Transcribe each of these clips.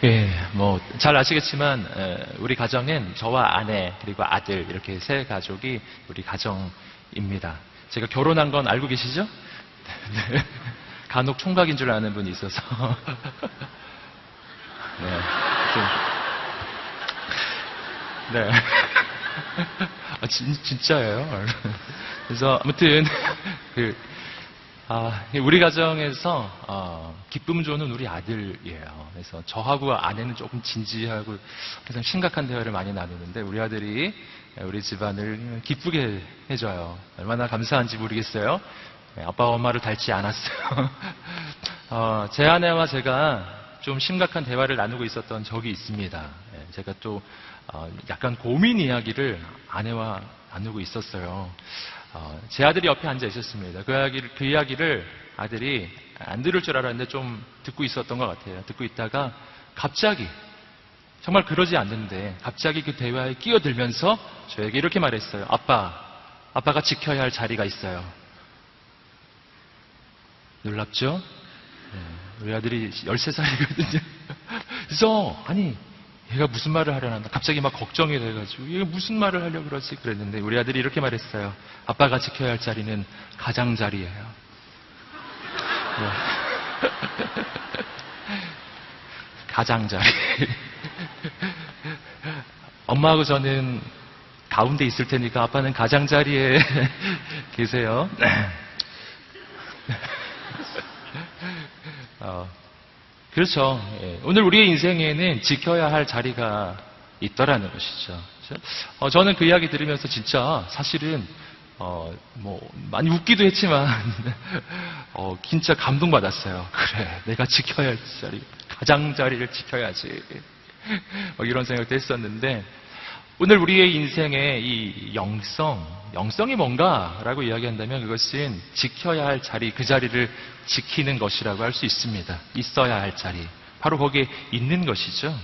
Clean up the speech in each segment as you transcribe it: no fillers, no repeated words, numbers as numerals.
예, 잘 아시겠지만, 우리 가정엔 저와 아내, 그리고 아들, 이렇게 세 가족이 우리 가정입니다. 제가 결혼한 건 알고 계시죠? 네. 간혹 총각인 줄 아는 분이 있어서. 네. 네. 진짜예요. 그래서 아무튼, 우리 가정에서 기쁨 주는 우리 아들이에요. 그래서 저하고 아내는 조금 진지하고 항상 심각한 대화를 많이 나누는데 우리 아들이 우리 집안을 기쁘게 해줘요. 얼마나 감사한지 모르겠어요. 아빠와 엄마를 닮지 않았어요. 제 아내와 제가 좀 심각한 대화를 나누고 있었던 적이 있습니다. 제가 또 약간 고민 이야기를 아내와 나누고 있었어요. 제 아들이 옆에 앉아 있었습니다. 그 이야기를 아들이 안 들을 줄 알았는데 좀 듣고 있었던 것 같아요. 듣고 있다가 갑자기, 정말 그러지 않는데 갑자기 그 대화에 끼어들면서 저에게 이렇게 말했어요. 아빠가 지켜야 할 자리가 있어요. 놀랍죠? 우리 아들이 13살이거든요. 그래서 얘가 무슨 말을 하려나 갑자기 막 걱정이 돼가지고 얘가 무슨 말을 하려고 그러지 그랬는데 우리 아들이 이렇게 말했어요. 아빠가 지켜야 할 자리는 가장자리예요. 네. 가장자리. 엄마하고 저는 가운데 있을 테니까 아빠는 가장자리에 계세요. 그렇죠. 오늘 우리의 인생에는 지켜야 할 자리가 있더라는 것이죠. 저는 그 이야기 들으면서 진짜 사실은 많이 웃기도 했지만 진짜 감동받았어요. 그래, 내가 지켜야 할 자리, 가장자리를 지켜야지. 이런 생각도 했었는데 오늘 우리의 인생의 이 영성이 뭔가라고 이야기한다면 그것은 지켜야 할 자리, 그 자리를 지키는 것이라고 할 수 있습니다. 있어야 할 자리, 바로 거기에 있는 것이죠.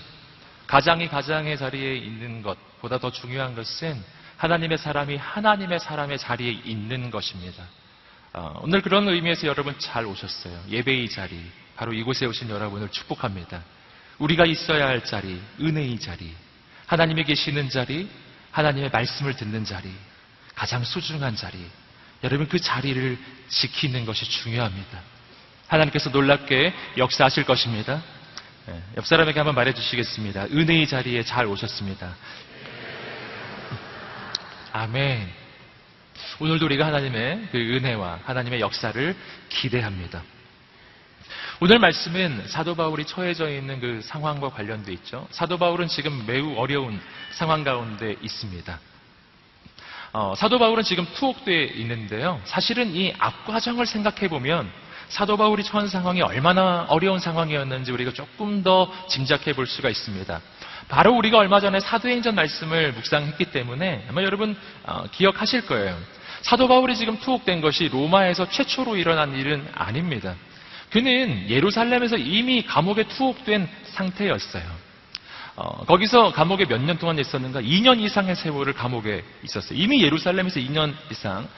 가장이 가장의 자리에 있는 것보다 더 중요한 것은 하나님의 사람이 하나님의 사람의 자리에 있는 것입니다. 오늘 그런 의미에서 여러분 잘 오셨어요. 예배의 자리, 바로 이곳에 오신 여러분을 축복합니다. 우리가 있어야 할 자리, 은혜의 자리, 하나님이 계시는 자리, 하나님의 말씀을 듣는 자리, 가장 소중한 자리, 여러분 그 자리를 지키는 것이 중요합니다. 하나님께서 놀랍게 역사하실 것입니다. 옆 사람에게 한번 말해 주시겠습니다. 은혜의 자리에 잘 오셨습니다. 아멘. 오늘도 우리가 하나님의 그 은혜와 하나님의 역사를 기대합니다. 오늘 말씀은 사도 바울이 처해져 있는 그 상황과 관련돼 있죠. 사도 바울은 지금 매우 어려운 상황 가운데 있습니다. 사도 바울은 지금 투옥되어 있는데요. 사실은 이 앞과정을 생각해 보면 사도 바울이 처한 상황이 얼마나 어려운 상황이었는지 우리가 조금 더 짐작해 볼 수가 있습니다. 바로 우리가 얼마 전에 사도행전 말씀을 묵상했기 때문에 아마 여러분 기억하실 거예요. 사도 바울이 지금 투옥된 것이 로마에서 최초로 일어난 일은 아닙니다. 그는 예루살렘에서 이미 감옥에 투옥된 상태였어요. 거기서 감옥에 몇 년 동안 있었는가? 2년 이상의 세월을 감옥에 있었어요. 이미 예루살렘에서 2년 이상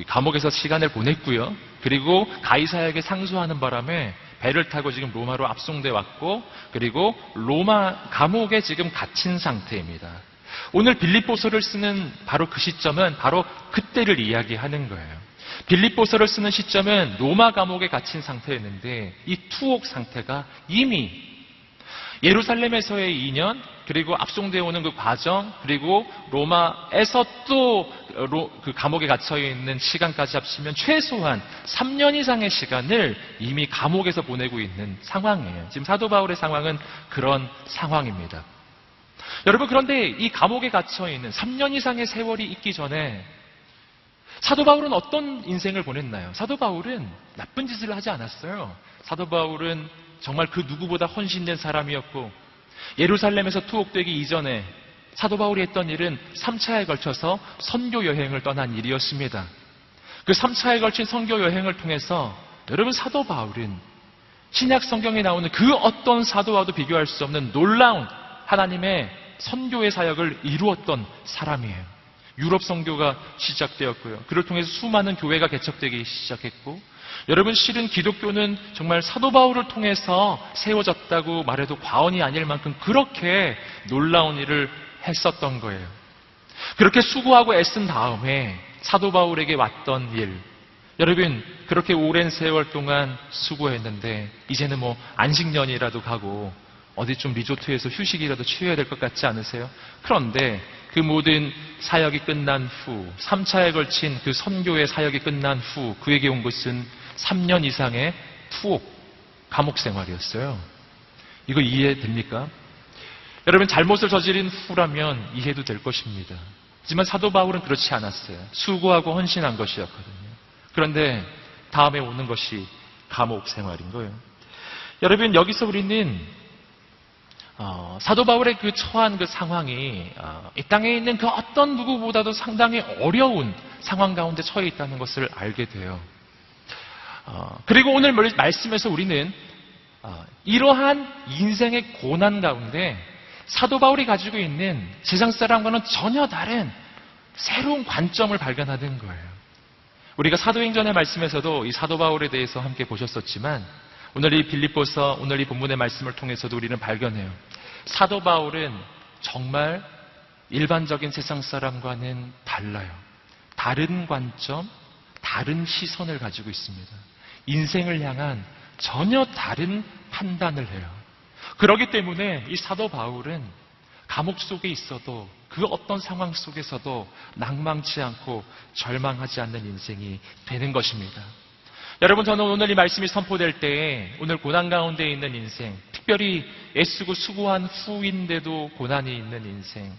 감옥에서 시간을 보냈고요. 그리고 가이사에게 상소하는 바람에 배를 타고 지금 로마로 압송돼 왔고, 그리고 로마 감옥에 지금 갇힌 상태입니다. 오늘 빌립보서를 쓰는 바로 그 시점은 바로 그때를 이야기하는 거예요. 빌립보서를 쓰는 시점은 로마 감옥에 갇힌 상태였는데 이 투옥 상태가 이미 예루살렘에서의 2년, 그리고 압송되어 오는 그 과정, 그리고 로마에서 또 그 감옥에 갇혀 있는 시간까지 합치면 최소한 3년 이상의 시간을 이미 감옥에서 보내고 있는 상황이에요. 지금 사도 바울의 상황은 그런 상황입니다. 여러분, 그런데 이 감옥에 갇혀 있는 3년 이상의 세월이 있기 전에 사도 바울은 어떤 인생을 보냈나요? 사도 바울은 나쁜 짓을 하지 않았어요. 사도 바울은 정말 그 누구보다 헌신된 사람이었고, 예루살렘에서 투옥되기 이전에 사도 바울이 했던 일은 3차에 걸쳐서 선교 여행을 떠난 일이었습니다. 그 3차에 걸친 선교 여행을 통해서 여러분, 사도 바울은 신약 성경에 나오는 그 어떤 사도와도 비교할 수 없는 놀라운 하나님의 선교의 사역을 이루었던 사람이에요. 유럽 선교가 시작되었고요. 그를 통해서 수많은 교회가 개척되기 시작했고, 여러분, 실은 기독교는 정말 사도 바울을 통해서 세워졌다고 말해도 과언이 아닐 만큼 그렇게 놀라운 일을 했었던 거예요. 그렇게 수고하고 애쓴 다음에 사도 바울에게 왔던 일, 여러분, 그렇게 오랜 세월 동안 수고했는데 이제는 뭐 안식년이라도 가고 어디 좀 리조트에서 휴식이라도 취해야 될 것 같지 않으세요? 그런데 그 모든 사역이 끝난 후, 3차에 걸친 그 선교의 사역이 끝난 후 그에게 온 것은 3년 이상의 투옥, 감옥 생활이었어요. 이거 이해됩니까? 여러분, 잘못을 저지른 후라면 이해도 될 것입니다. 하지만 사도 바울은 그렇지 않았어요. 수고하고 헌신한 것이었거든요. 그런데 다음에 오는 것이 감옥 생활인 거예요. 여러분, 여기서 우리는 사도 바울의 그 처한 그 상황이 이 땅에 있는 그 어떤 누구보다도 상당히 어려운 상황 가운데 처해 있다는 것을 알게 돼요. 그리고 오늘 말씀에서 우리는 이러한 인생의 고난 가운데 사도 바울이 가지고 있는 세상 사람과는 전혀 다른 새로운 관점을 발견하는 거예요. 우리가 사도행전의 말씀에서도 이 사도 바울에 대해서 함께 보셨었지만 오늘 이 빌립보서, 오늘 이 본문의 말씀을 통해서도 우리는 발견해요. 사도 바울은 정말 일반적인 세상 사람과는 달라요. 다른 관점, 다른 시선을 가지고 있습니다. 인생을 향한 전혀 다른 판단을 해요. 그렇기 때문에 이 사도 바울은 감옥 속에 있어도 그 어떤 상황 속에서도 낭망치 않고 절망하지 않는 인생이 되는 것입니다. 여러분, 저는 오늘 이 말씀이 선포될 때에 오늘 고난 가운데 있는 인생, 특별히 애쓰고 수고한 후인데도 고난이 있는 인생,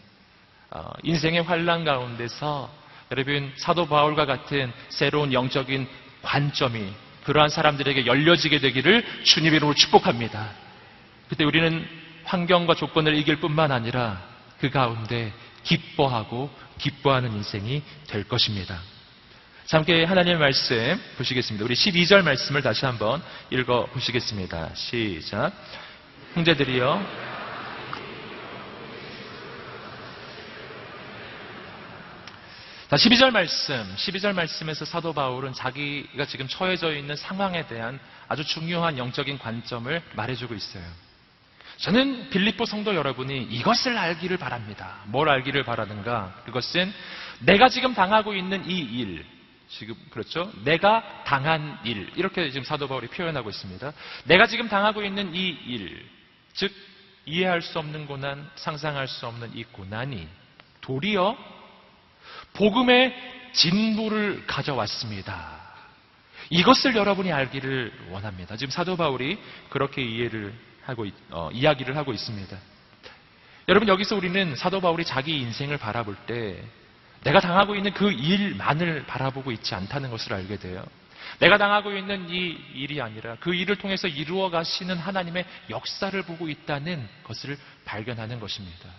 인생의 환난 가운데서 여러분, 사도 바울과 같은 새로운 영적인 관점이 그러한 사람들에게 열려지게 되기를 주님의 이름으로 축복합니다. 그때 우리는 환경과 조건을 이길 뿐만 아니라 그 가운데 기뻐하는 인생이 될 것입니다. 자, 함께 하나님의 말씀 보시겠습니다. 우리 12절 말씀을 다시 한번 읽어 보시겠습니다. 시작. 형제들이여, 자, 12절 말씀에서 사도 바울은 자기가 지금 처해져 있는 상황에 대한 아주 중요한 영적인 관점을 말해주고 있어요. 저는 빌립보 성도 여러분이 이것을 알기를 바랍니다. 뭘 알기를 바라는가? 그것은 내가 지금 당하고 있는 이 일, 지금 그렇죠? 내가 당한 일, 이렇게 지금 사도 바울이 표현하고 있습니다. 내가 지금 당하고 있는 이 일, 즉 이해할 수 없는 고난, 상상할 수 없는 이 고난이 도리어 복음의 진보를 가져왔습니다. 이것을 여러분이 알기를 원합니다. 지금 사도 바울이 그렇게 이야기를 하고 있습니다. 여러분, 여기서 우리는 사도 바울이 자기 인생을 바라볼 때 내가 당하고 있는 그 일만을 바라보고 있지 않다는 것을 알게 돼요. 내가 당하고 있는 이 일이 아니라 그 일을 통해서 이루어 가시는 하나님의 역사를 보고 있다는 것을 발견하는 것입니다.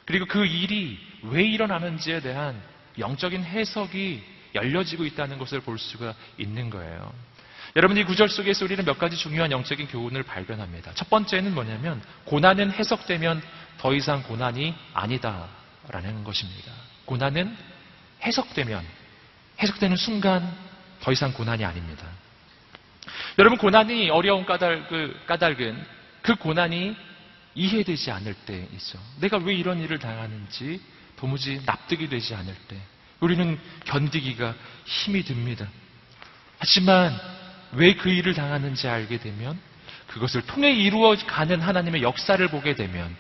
그리고 그 일이 왜 일어나는지에 대한 영적인 해석이 열려지고 있다는 것을 볼 수가 있는 거예요. 여러분, 이 구절 속에서 우리는 몇 가지 중요한 영적인 교훈을 발견합니다. 첫 번째는 뭐냐면 고난은 해석되면 더 이상 고난이 아니다라는 것입니다. 고난은 해석되는 순간 더 이상 고난이 아닙니다. 여러분, 고난이 어려운 까닭은 그 고난이 이해되지 않을 때 있죠. 내가 왜 이런 일을 당하는지 도무지 납득이 되지 않을 때 우리는 견디기가 힘이 듭니다. 하지만 왜 그 일을 당하는지 알게 되면, 그것을 통해 이루어가는 하나님의 역사를 보게 되면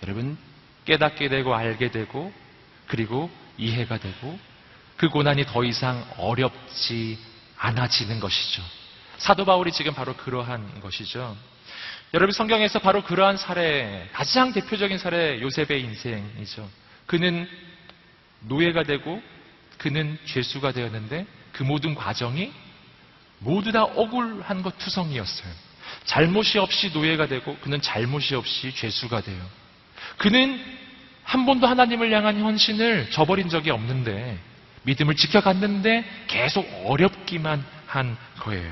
여러분, 깨닫게 되고 알게 되고 그리고 이해가 되고 그 고난이 더 이상 어렵지 않아지는 것이죠. 사도 바울이 지금 바로 그러한 것이죠. 여러분, 성경에서 바로 그러한 사례, 가장 대표적인 사례, 요셉의 인생이죠. 그는 노예가 되고 그는 죄수가 되었는데 그 모든 과정이 모두 다 억울한 것 투성이었어요. 잘못이 없이 노예가 되고 그는 잘못이 없이 죄수가 돼요. 그는 한 번도 하나님을 향한 헌신을 저버린 적이 없는데, 믿음을 지켜갔는데 계속 어렵기만 한 거예요.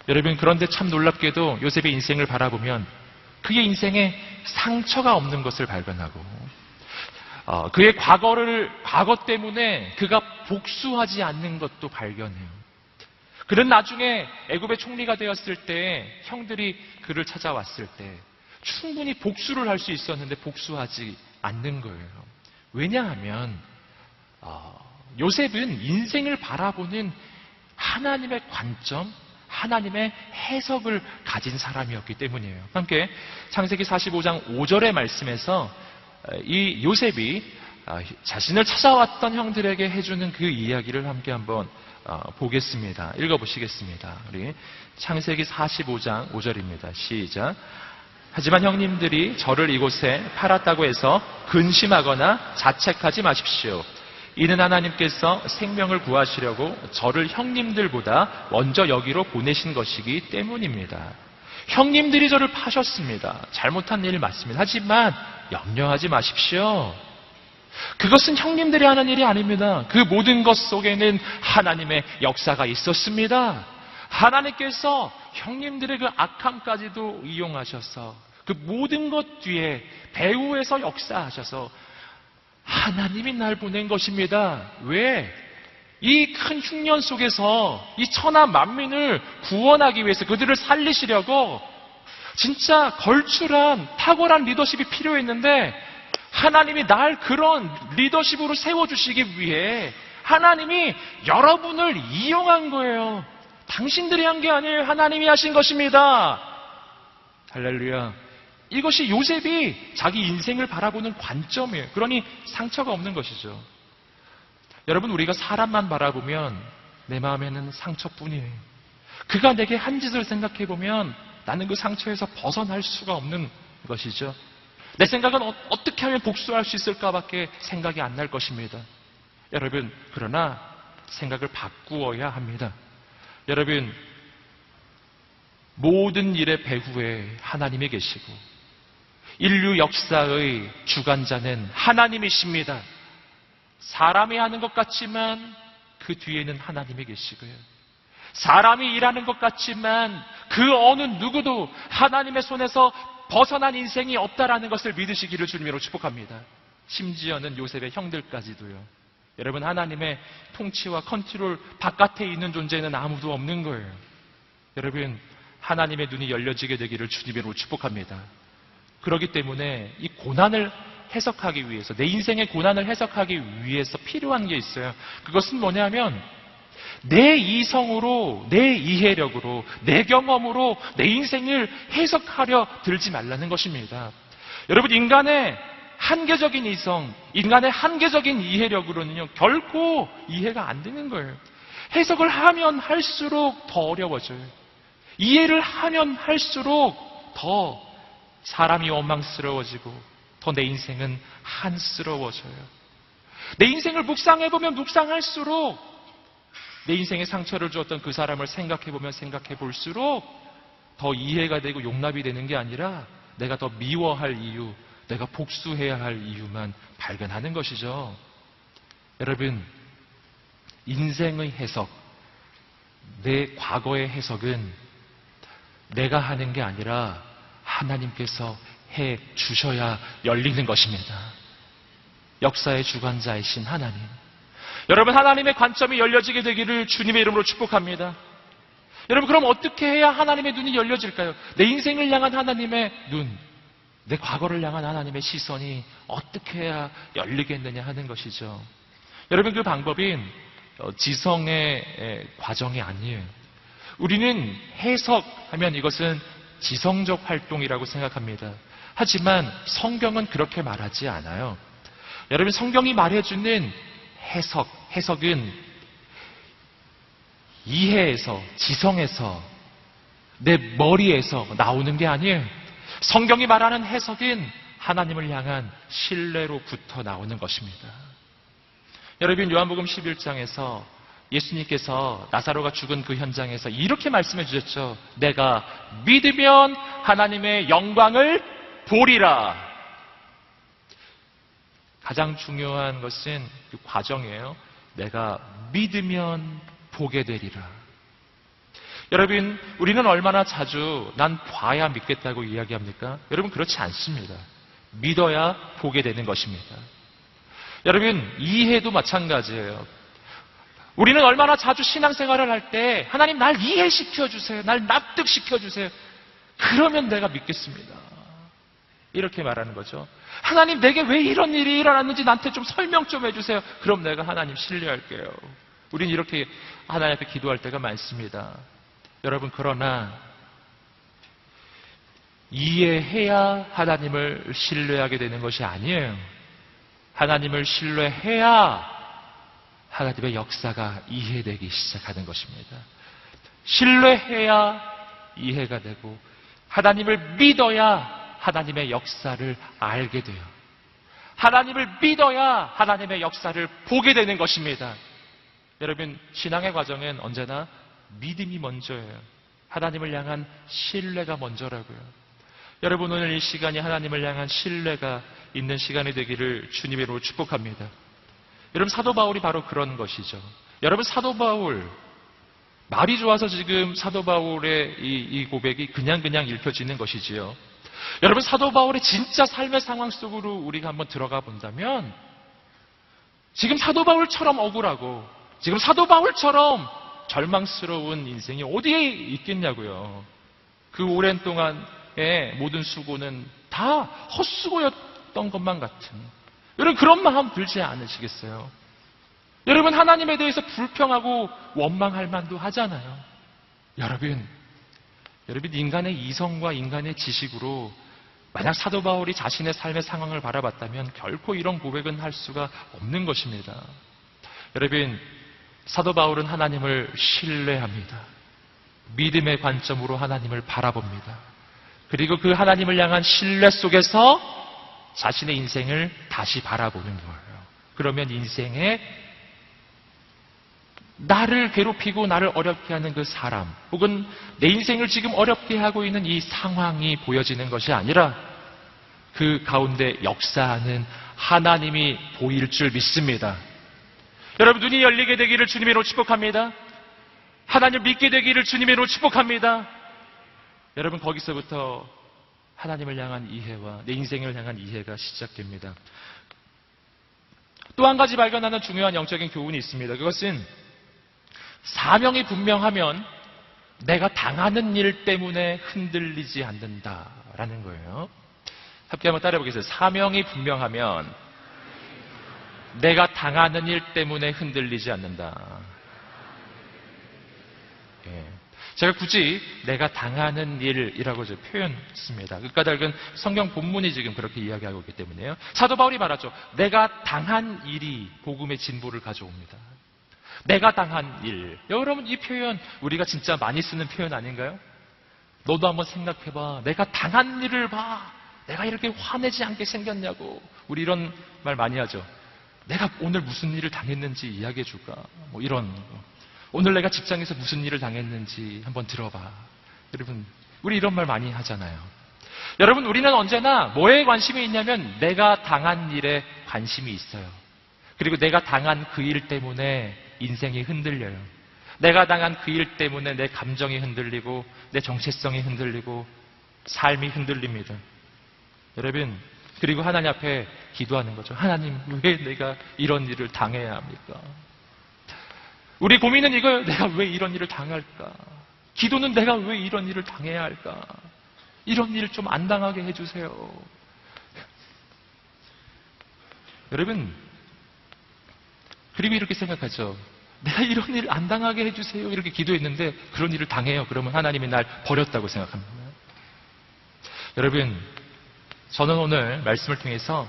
여러분, 그런데 참 놀랍게도 요셉의 인생을 바라보면 그의 인생에 상처가 없는 것을 발견하고, 그의 과거 때문에 그가 복수하지 않는 것도 발견해요. 그는 나중에 애굽의 총리가 되었을 때 형들이 그를 찾아왔을 때 충분히 복수를 할 수 있었는데 복수하지 않는 거예요. 왜냐하면 요셉은 인생을 바라보는 하나님의 관점, 하나님의 해석을 가진 사람이었기 때문이에요. 함께 창세기 45장 5절의 말씀에서 이 요셉이 자신을 찾아왔던 형들에게 해주는 그 이야기를 함께 한번 보겠습니다. 읽어보시겠습니다. 우리 창세기 45장 5절입니다. 시작. 하지만 형님들이 저를 이곳에 팔았다고 해서 근심하거나 자책하지 마십시오. 이는 하나님께서 생명을 구하시려고 저를 형님들보다 먼저 여기로 보내신 것이기 때문입니다. 형님들이 저를 파셨습니다. 잘못한 일 맞습니다. 하지만 염려하지 마십시오. 그것은 형님들이 하는 일이 아닙니다. 그 모든 것 속에는 하나님의 역사가 있었습니다. 하나님께서 형님들의 그 악함까지도 이용하셔서 그 모든 것 뒤에 배후에서 역사하셔서 하나님이 날 보낸 것입니다. 왜? 이 큰 흉년 속에서 이 천하 만민을 구원하기 위해서 그들을 살리시려고 진짜 걸출한 탁월한 리더십이 필요했는데 하나님이 날 그런 리더십으로 세워주시기 위해 하나님이 여러분을 이용한 거예요. 당신들이 한 게 아니에요. 하나님이 하신 것입니다. 할렐루야. 이것이 요셉이 자기 인생을 바라보는 관점이에요. 그러니 상처가 없는 것이죠. 여러분, 우리가 사람만 바라보면 내 마음에는 상처뿐이에요. 그가 내게 한 짓을 생각해보면 나는 그 상처에서 벗어날 수가 없는 것이죠. 내 생각은 어떻게 하면 복수할 수 있을까밖에 생각이 안 날 것입니다. 여러분, 그러나 생각을 바꾸어야 합니다. 여러분, 모든 일의 배후에 하나님이 계시고 인류 역사의 주관자는 하나님이십니다. 사람이 하는 것 같지만 그 뒤에는 하나님이 계시고요. 사람이 일하는 것 같지만 그 어느 누구도 하나님의 손에서 벗어난 인생이 없다라는 것을 믿으시기를 주님으로 축복합니다. 심지어는 요셉의 형들까지도요. 여러분, 하나님의 통치와 컨트롤 바깥에 있는 존재는 아무도 없는 거예요. 여러분, 하나님의 눈이 열려지게 되기를 주님으로 축복합니다. 그렇기 때문에 이 고난을 해석하기 위해서, 내 인생의 고난을 해석하기 위해서 필요한 게 있어요. 그것은 뭐냐면 내 이성으로, 내 이해력으로, 내 경험으로 내 인생을 해석하려 들지 말라는 것입니다. 여러분, 인간의 한계적인 이성, 인간의 한계적인 이해력으로는요, 결코 이해가 안 되는 거예요. 해석을 하면 할수록 더 어려워져요. 이해를 하면 할수록 더 사람이 원망스러워지고 더 내 인생은 한스러워져요. 내 인생을 묵상해보면 묵상할수록 내 인생에 상처를 주었던 그 사람을 생각해보면 생각해볼수록 더 이해가 되고 용납이 되는 게 아니라 내가 더 미워할 이유, 내가 복수해야 할 이유만 발견하는 것이죠. 여러분, 인생의 해석, 내 과거의 해석은 내가 하는 게 아니라 하나님께서 해 주셔야 열리는 것입니다. 역사의 주관자이신 하나님. 여러분, 하나님의 관점이 열려지게 되기를 주님의 이름으로 축복합니다. 여러분, 그럼 어떻게 해야 하나님의 눈이 열려질까요? 내 인생을 향한 하나님의 눈, 내 과거를 향한 하나님의 시선이 어떻게 해야 열리겠느냐 하는 것이죠. 여러분, 그 방법인 지성의 과정이 아니에요. 우리는 해석하면 이것은 지성적 활동이라고 생각합니다. 하지만 성경은 그렇게 말하지 않아요. 여러분, 성경이 말해주는 해석은 이해에서, 지성에서, 내 머리에서 나오는 게 아니에요. 성경이 말하는 해석은 하나님을 향한 신뢰로부터 나오는 것입니다. 여러분, 요한복음 11장에서 예수님께서 나사로가 죽은 그 현장에서 이렇게 말씀해 주셨죠. 내가 믿으면 하나님의 영광을 보리라. 가장 중요한 것은 그 과정이에요. 내가 믿으면 보게 되리라. 여러분, 우리는 얼마나 자주 난 봐야 믿겠다고 이야기합니까? 여러분, 그렇지 않습니다. 믿어야 보게 되는 것입니다. 여러분, 이해도 마찬가지예요. 우리는 얼마나 자주 신앙생활을 할 때 하나님 날 이해시켜 주세요. 날 납득시켜 주세요. 그러면 내가 믿겠습니다. 이렇게 말하는 거죠. 하나님 내게 왜 이런 일이 일어났는지 나한테 좀 설명 좀 해주세요. 그럼 내가 하나님 신뢰할게요. 우린 이렇게 하나님 앞에 기도할 때가 많습니다. 여러분, 그러나 이해해야 하나님을 신뢰하게 되는 것이 아니에요. 하나님을 신뢰해야 하나님의 역사가 이해되기 시작하는 것입니다. 신뢰해야 이해가 되고 하나님을 믿어야 하나님의 역사를 알게 돼요. 하나님을 믿어야 하나님의 역사를 보게 되는 것입니다. 여러분, 신앙의 과정은 언제나 믿음이 먼저예요. 하나님을 향한 신뢰가 먼저라고요. 여러분, 오늘 이 시간이 하나님을 향한 신뢰가 있는 시간이 되기를 주님의 이름으로 축복합니다. 여러분, 사도 바울이 바로 그런 것이죠. 여러분, 사도 바울, 말이 좋아서 지금 사도 바울의 이 고백이 그냥 읽혀지는 것이지요. 여러분, 사도 바울의 진짜 삶의 상황 속으로 우리가 한번 들어가 본다면 지금 사도 바울처럼 억울하고 지금 사도 바울처럼 절망스러운 인생이 어디에 있겠냐고요. 그 오랜 동안의 모든 수고는 다 헛수고였던 것만 같은, 여러분, 그런 마음 들지 않으시겠어요? 여러분, 하나님에 대해서 불평하고 원망할 만도 하잖아요. 여러분, 인간의 이성과 인간의 지식으로 만약 사도 바울이 자신의 삶의 상황을 바라봤다면 결코 이런 고백은 할 수가 없는 것입니다. 여러분, 사도 바울은 하나님을 신뢰합니다. 믿음의 관점으로 하나님을 바라봅니다. 그리고 그 하나님을 향한 신뢰 속에서 자신의 인생을 다시 바라보는 거예요. 그러면 인생에 나를 괴롭히고 나를 어렵게 하는 그 사람, 혹은 내 인생을 지금 어렵게 하고 있는 이 상황이 보여지는 것이 아니라 그 가운데 역사하는 하나님이 보일 줄 믿습니다. 여러분, 눈이 열리게 되기를 주님의 이름으로 축복합니다. 하나님 믿게 되기를 주님의 이름으로 축복합니다. 여러분, 거기서부터 하나님을 향한 이해와 내 인생을 향한 이해가 시작됩니다. 또 한 가지 발견하는 중요한 영적인 교훈이 있습니다. 그것은 사명이 분명하면 내가 당하는 일 때문에 흔들리지 않는다라는 거예요. 함께 한번 따라해 보겠습니다. 사명이 분명하면 내가 당하는 일 때문에 흔들리지 않는다. 예. 제가 굳이 내가 당하는 일이라고 표현했습니다. 그 까닭은 성경 본문이 지금 그렇게 이야기하고 있기 때문에요. 사도 바울이 말하죠. 내가 당한 일이 복음의 진보를 가져옵니다. 내가 당한 일. 여러분, 이 표현 우리가 진짜 많이 쓰는 표현 아닌가요? 너도 한번 생각해봐. 내가 당한 일을 봐. 내가 이렇게 화내지 않게 생겼냐고. 우리 이런 말 많이 하죠. 내가 오늘 무슨 일을 당했는지 이야기해 줄까? 뭐 이런 거. 오늘 내가 직장에서 무슨 일을 당했는지 한번 들어봐. 여러분, 우리 이런 말 많이 하잖아요. 여러분, 우리는 언제나 뭐에 관심이 있냐면 내가 당한 일에 관심이 있어요. 그리고 내가 당한 그 일 때문에 인생이 흔들려요. 내가 당한 그 일 때문에 내 감정이 흔들리고 내 정체성이 흔들리고 삶이 흔들립니다. 여러분, 그리고 하나님 앞에 기도하는 거죠. 하나님, 왜 내가 이런 일을 당해야 합니까? 우리 고민은 이거예요. 내가 왜 이런 일을 당할까? 기도는 내가 왜 이런 일을 당해야 할까? 이런 일을 좀 안 당하게 해주세요. 여러분, 그리고 이렇게 생각하죠. 내가 이런 일을 안 당하게 해주세요. 이렇게 기도했는데 그런 일을 당해요. 그러면 하나님이 날 버렸다고 생각합니다. 여러분, 저는 오늘 말씀을 통해서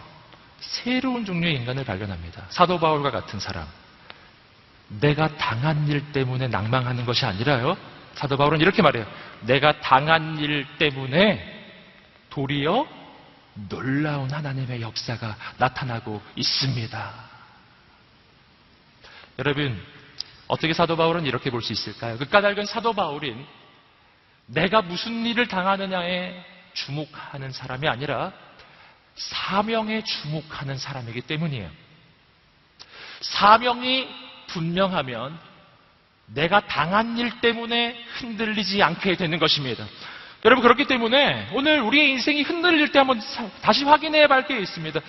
새로운 종류의 인간을 발견합니다. 사도 바울과 같은 사람. 내가 당한 일 때문에 낭망하는 것이 아니라요. 사도 바울은 이렇게 말해요. 내가 당한 일 때문에 도리어 놀라운 하나님의 역사가 나타나고 있습니다. 여러분, 어떻게 사도 바울은 이렇게 볼 수 있을까요? 그 까닭은 사도 바울은 내가 무슨 일을 당하느냐에 주목하는 사람이 아니라 사명에 주목하는 사람이기 때문이에요. 사명이 분명하면 내가 당한 일 때문에 흔들리지 않게 되는 것입니다. 여러분, 그렇기 때문에 오늘 우리의 인생이 흔들릴 때 한번 다시 확인해 볼 게 있습니다.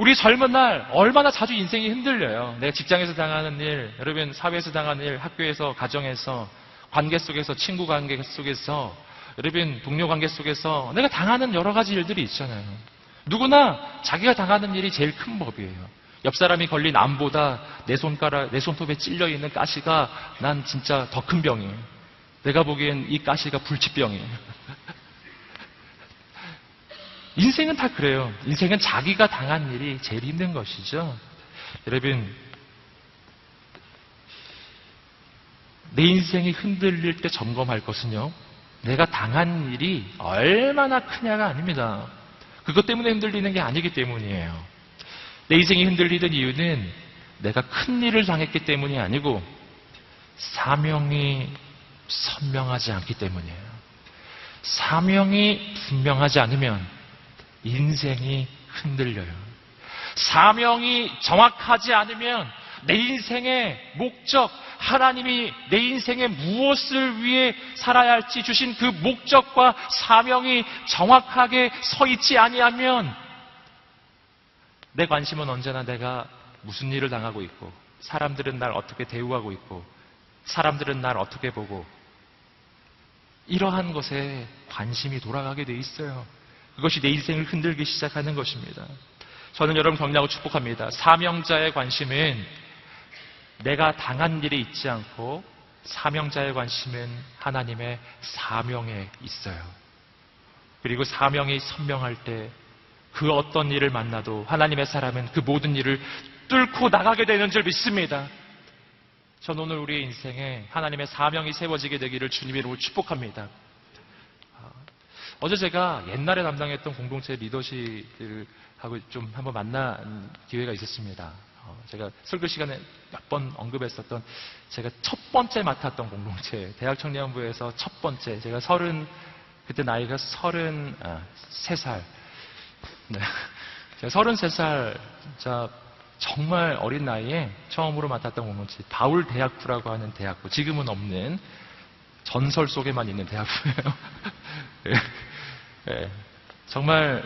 우리 젊은 날 얼마나 자주 인생이 흔들려요. 내가 직장에서 당하는 일, 여러분 사회에서 당하는 일, 학교에서, 가정에서, 관계 속에서, 친구 관계 속에서, 여러분 동료 관계 속에서 내가 당하는 여러 가지 일들이 있잖아요. 누구나 자기가 당하는 일이 제일 큰 법이에요. 옆 사람이 걸린 암보다 내 손톱에 찔려있는 가시가 난 진짜 더 큰 병이에요. 내가 보기엔 이 가시가 불치병이에요. 인생은 다 그래요. 인생은 자기가 당한 일이 제일 힘든 것이죠. 여러분, 내 인생이 흔들릴 때 점검할 것은요, 내가 당한 일이 얼마나 크냐가 아닙니다. 그것 때문에 흔들리는 게 아니기 때문이에요. 내 인생이 흔들리는 이유는 내가 큰 일을 당했기 때문이 아니고 사명이 선명하지 않기 때문이에요. 사명이 분명하지 않으면 인생이 흔들려요. 사명이 정확하지 않으면 내 인생의 목적, 하나님이 내 인생에 무엇을 위해 살아야 할지 주신 그 목적과 사명이 정확하게 서 있지 아니하면 내 관심은 언제나 내가 무슨 일을 당하고 있고, 사람들은 날 어떻게 대우하고 있고, 사람들은 날 어떻게 보고, 이러한 것에 관심이 돌아가게 돼 있어요. 그것이 내 인생을 흔들기 시작하는 것입니다. 저는 여러분 격려하고 축복합니다. 사명자의 관심은 내가 당한 일에 있지 않고 사명자의 관심은 하나님의 사명에 있어요. 그리고 사명이 선명할 때 그 어떤 일을 만나도 하나님의 사람은 그 모든 일을 뚫고 나가게 되는 줄 믿습니다. 저는 오늘 우리의 인생에 하나님의 사명이 세워지게 되기를 주님의 이름으로 축복합니다. 어제 제가 옛날에 담당했던 공동체 리더십들하고 좀 한번 만난 기회가 있었습니다. 제가 설교 시간에 몇 번 언급했었던 제가 첫 번째 맡았던 공동체, 대학청년부에서 첫 번째, 제가 그때 나이가 33살. 네. 제가 33살, 진짜 정말 어린 나이에 처음으로 맡았던 공동체, 바울대학부라고 하는 대학부, 지금은 없는 전설 속에만 있는 대학부예요. 네. 네. 정말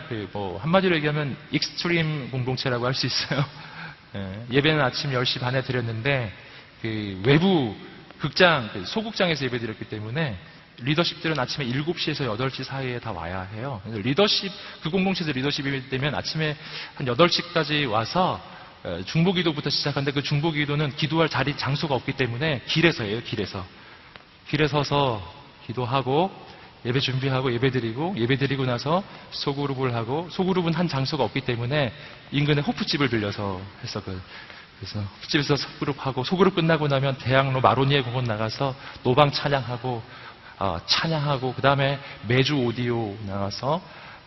한마디로 얘기하면 익스트림 공동체라고 할 수 있어요. 네. 예배는 아침 10시 반에 드렸는데 외부 극장, 소극장에서 예배 드렸기 때문에 리더십들은 아침에 7시에서 8시 사이에 다 와야 해요. 리더십, 그 공동체에서 리더십이 되면 아침에 한 8시까지 와서 중보기도부터 시작하는데 그 중보기도는 기도할 장소가 없기 때문에 길에서 해요. 길에 서서 기도하고 예배 준비하고 예배 드리고 나서 소그룹을 하고, 소그룹은 한 장소가 없기 때문에 인근에 호프집을 빌려서 했었거든요. 그래서 호프집에서 소그룹 끝나고 나면 대학로 마로니에 공원 나가서 노방 찬양하고 그 다음에 매주 오디오 나가서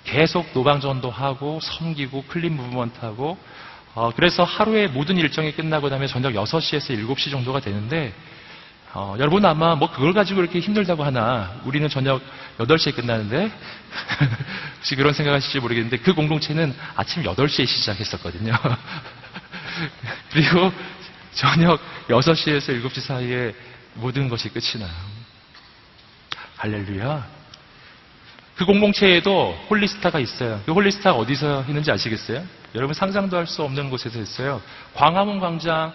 계속 노방 전도하고 섬기고 클린 무브먼트하고, 그래서 하루의 모든 일정이 끝나고 나면 저녁 6시에서 7시 정도가 되는데, 여러분 아마 그걸 가지고 이렇게 힘들다고 하나, 우리는 저녁 8시에 끝나는데 혹시 그런 생각하실지 모르겠는데 그 공동체는 아침 8시에 시작했었거든요. 그리고 저녁 6시에서 7시 사이에 모든 것이 끝이 나요. 할렐루야. 그 공동체에도 홀리스타가 있어요. 그 홀리스타가 어디서 있는지 아시겠어요? 여러분 상상도 할 수 없는 곳에서 있어요. 광화문 광장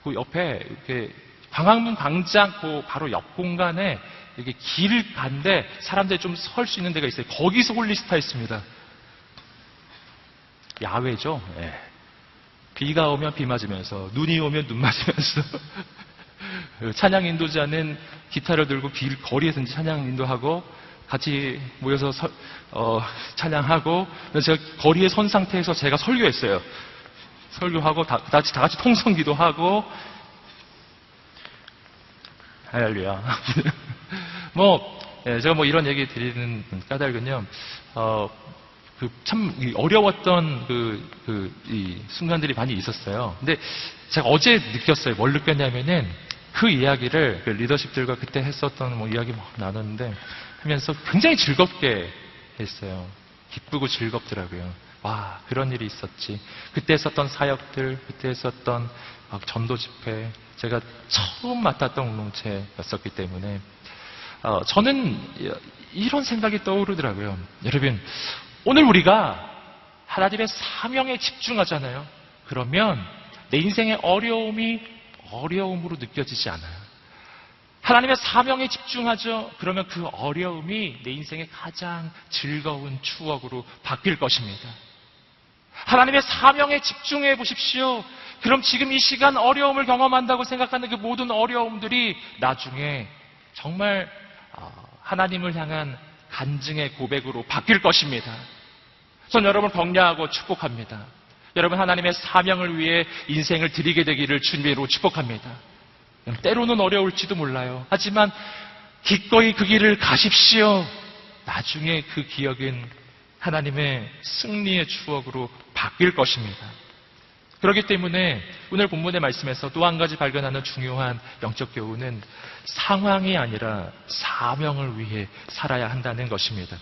그 옆에 이렇게, 광화문 광장 그 바로 옆 공간에 이렇게 길 간데 사람들이 좀 설 수 있는 데가 있어요. 거기서 홀리스타 있습니다. 야외죠. 네. 비가 오면 비 맞으면서, 눈이 오면 눈 맞으면서 찬양 인도자는 기타를 들고 거리에서 찬양 인도하고 같이 모여서 찬양하고, 제가 거리에 선 상태에서 제가 설교했어요. 설교하고 다 같이 통성기도 하고. 할렐루야. 제가 이런 얘기 드리는 까닭은요, 참 어려웠던 이 순간들이 많이 있었어요. 근데 제가 어제 느꼈어요. 뭘 느꼈냐면은 그 이야기를 리더십들과 그때 했었던 이야기 나눴는데 하면서 굉장히 즐겁게 했어요. 기쁘고 즐겁더라고요. 와, 그런 일이 있었지. 그때 했었던 사역들, 그때 했었던 전도 집회, 제가 처음 맡았던 공동체였었기 때문에 저는 이런 생각이 떠오르더라고요. 여러분, 오늘 우리가 하나님의 사명에 집중하잖아요. 그러면 내 인생의 어려움이 어려움으로 느껴지지 않아요. 하나님의 사명에 집중하죠. 그러면 그 어려움이 내 인생의 가장 즐거운 추억으로 바뀔 것입니다. 하나님의 사명에 집중해 보십시오. 그럼 지금 이 시간 어려움을 경험한다고 생각하는 그 모든 어려움들이 나중에 정말 하나님을 향한 간증의 고백으로 바뀔 것입니다. 전 여러분을 격려하고 축복합니다. 여러분 하나님의 사명을 위해 인생을 드리게 되기를 주님으로 축복합니다. 때로는 어려울지도 몰라요. 하지만 기꺼이 그 길을 가십시오. 나중에 그 기억은 하나님의 승리의 추억으로 바뀔 것입니다. 그렇기 때문에 오늘 본문의 말씀에서 또 한 가지 발견하는 중요한 영적 교훈은 상황이 아니라 사명을 위해 살아야 한다는 것입니다.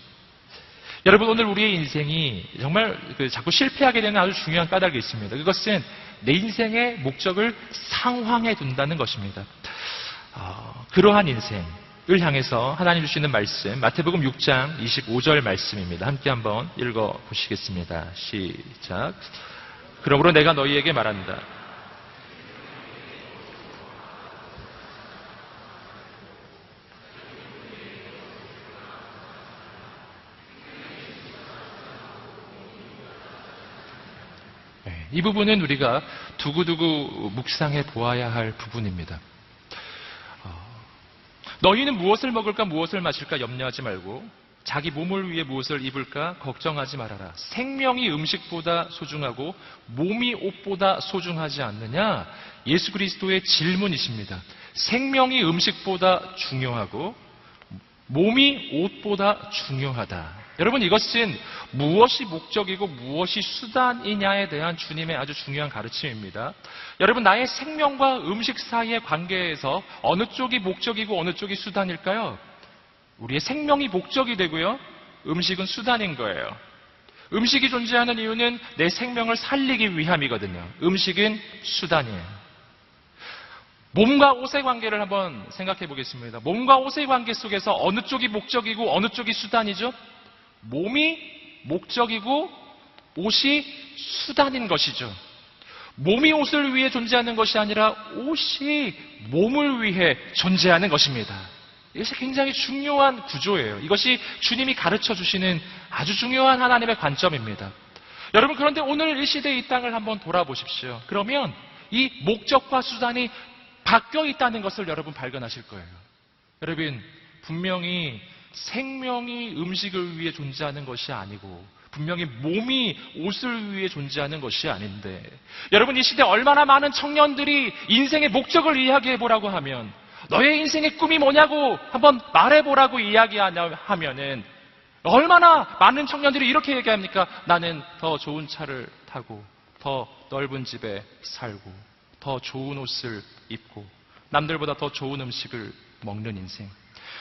여러분 오늘 우리의 인생이 정말 자꾸 실패하게 되는 아주 중요한 까닭이 있습니다. 그것은 내 인생의 목적을 상황에 둔다는 것입니다. 그러한 인생을 향해서 하나님 주시는 말씀 마태복음 6장 25절 말씀입니다. 함께 한번 읽어보시겠습니다. 시작. 그러므로 내가 너희에게 말한다. 이 부분은 우리가 두고두고 묵상해 보아야 할 부분입니다. 너희는 무엇을 먹을까 무엇을 마실까 염려하지 말고 자기 몸을 위해 무엇을 입을까 걱정하지 말아라. 생명이 음식보다 소중하고 몸이 옷보다 소중하지 않느냐? 예수 그리스도의 질문이십니다. 생명이 음식보다 중요하고 몸이 옷보다 중요하다. 여러분 이것은 무엇이 목적이고 무엇이 수단이냐에 대한 주님의 아주 중요한 가르침입니다. 여러분 나의 생명과 음식 사이의 관계에서 어느 쪽이 목적이고 어느 쪽이 수단일까요? 우리의 생명이 목적이 되고요. 음식은 수단인 거예요. 음식이 존재하는 이유는 내 생명을 살리기 위함이거든요. 음식은 수단이에요. 몸과 옷의 관계를 한번 생각해 보겠습니다. 몸과 옷의 관계 속에서 어느 쪽이 목적이고 어느 쪽이 수단이죠? 몸이 목적이고 옷이 수단인 것이죠. 몸이 옷을 위해 존재하는 것이 아니라 옷이 몸을 위해 존재하는 것입니다. 이것이 굉장히 중요한 구조예요. 이것이 주님이 가르쳐 주시는 아주 중요한 하나님의 관점입니다. 여러분 그런데 오늘 이 시대의 이 땅을 한번 돌아보십시오. 그러면 이 목적과 수단이 바뀌어 있다는 것을 여러분 발견하실 거예요. 여러분 분명히 생명이 음식을 위해 존재하는 것이 아니고 분명히 몸이 옷을 위해 존재하는 것이 아닌데 여러분 이 시대에 얼마나 많은 청년들이 인생의 목적을 이야기해보라고 하면 너의 인생의 꿈이 뭐냐고 한번 말해보라고 이야기하면은 얼마나 많은 청년들이 이렇게 얘기합니까? 나는 더 좋은 차를 타고 더 넓은 집에 살고 더 좋은 옷을 입고 남들보다 더 좋은 음식을 먹는 인생.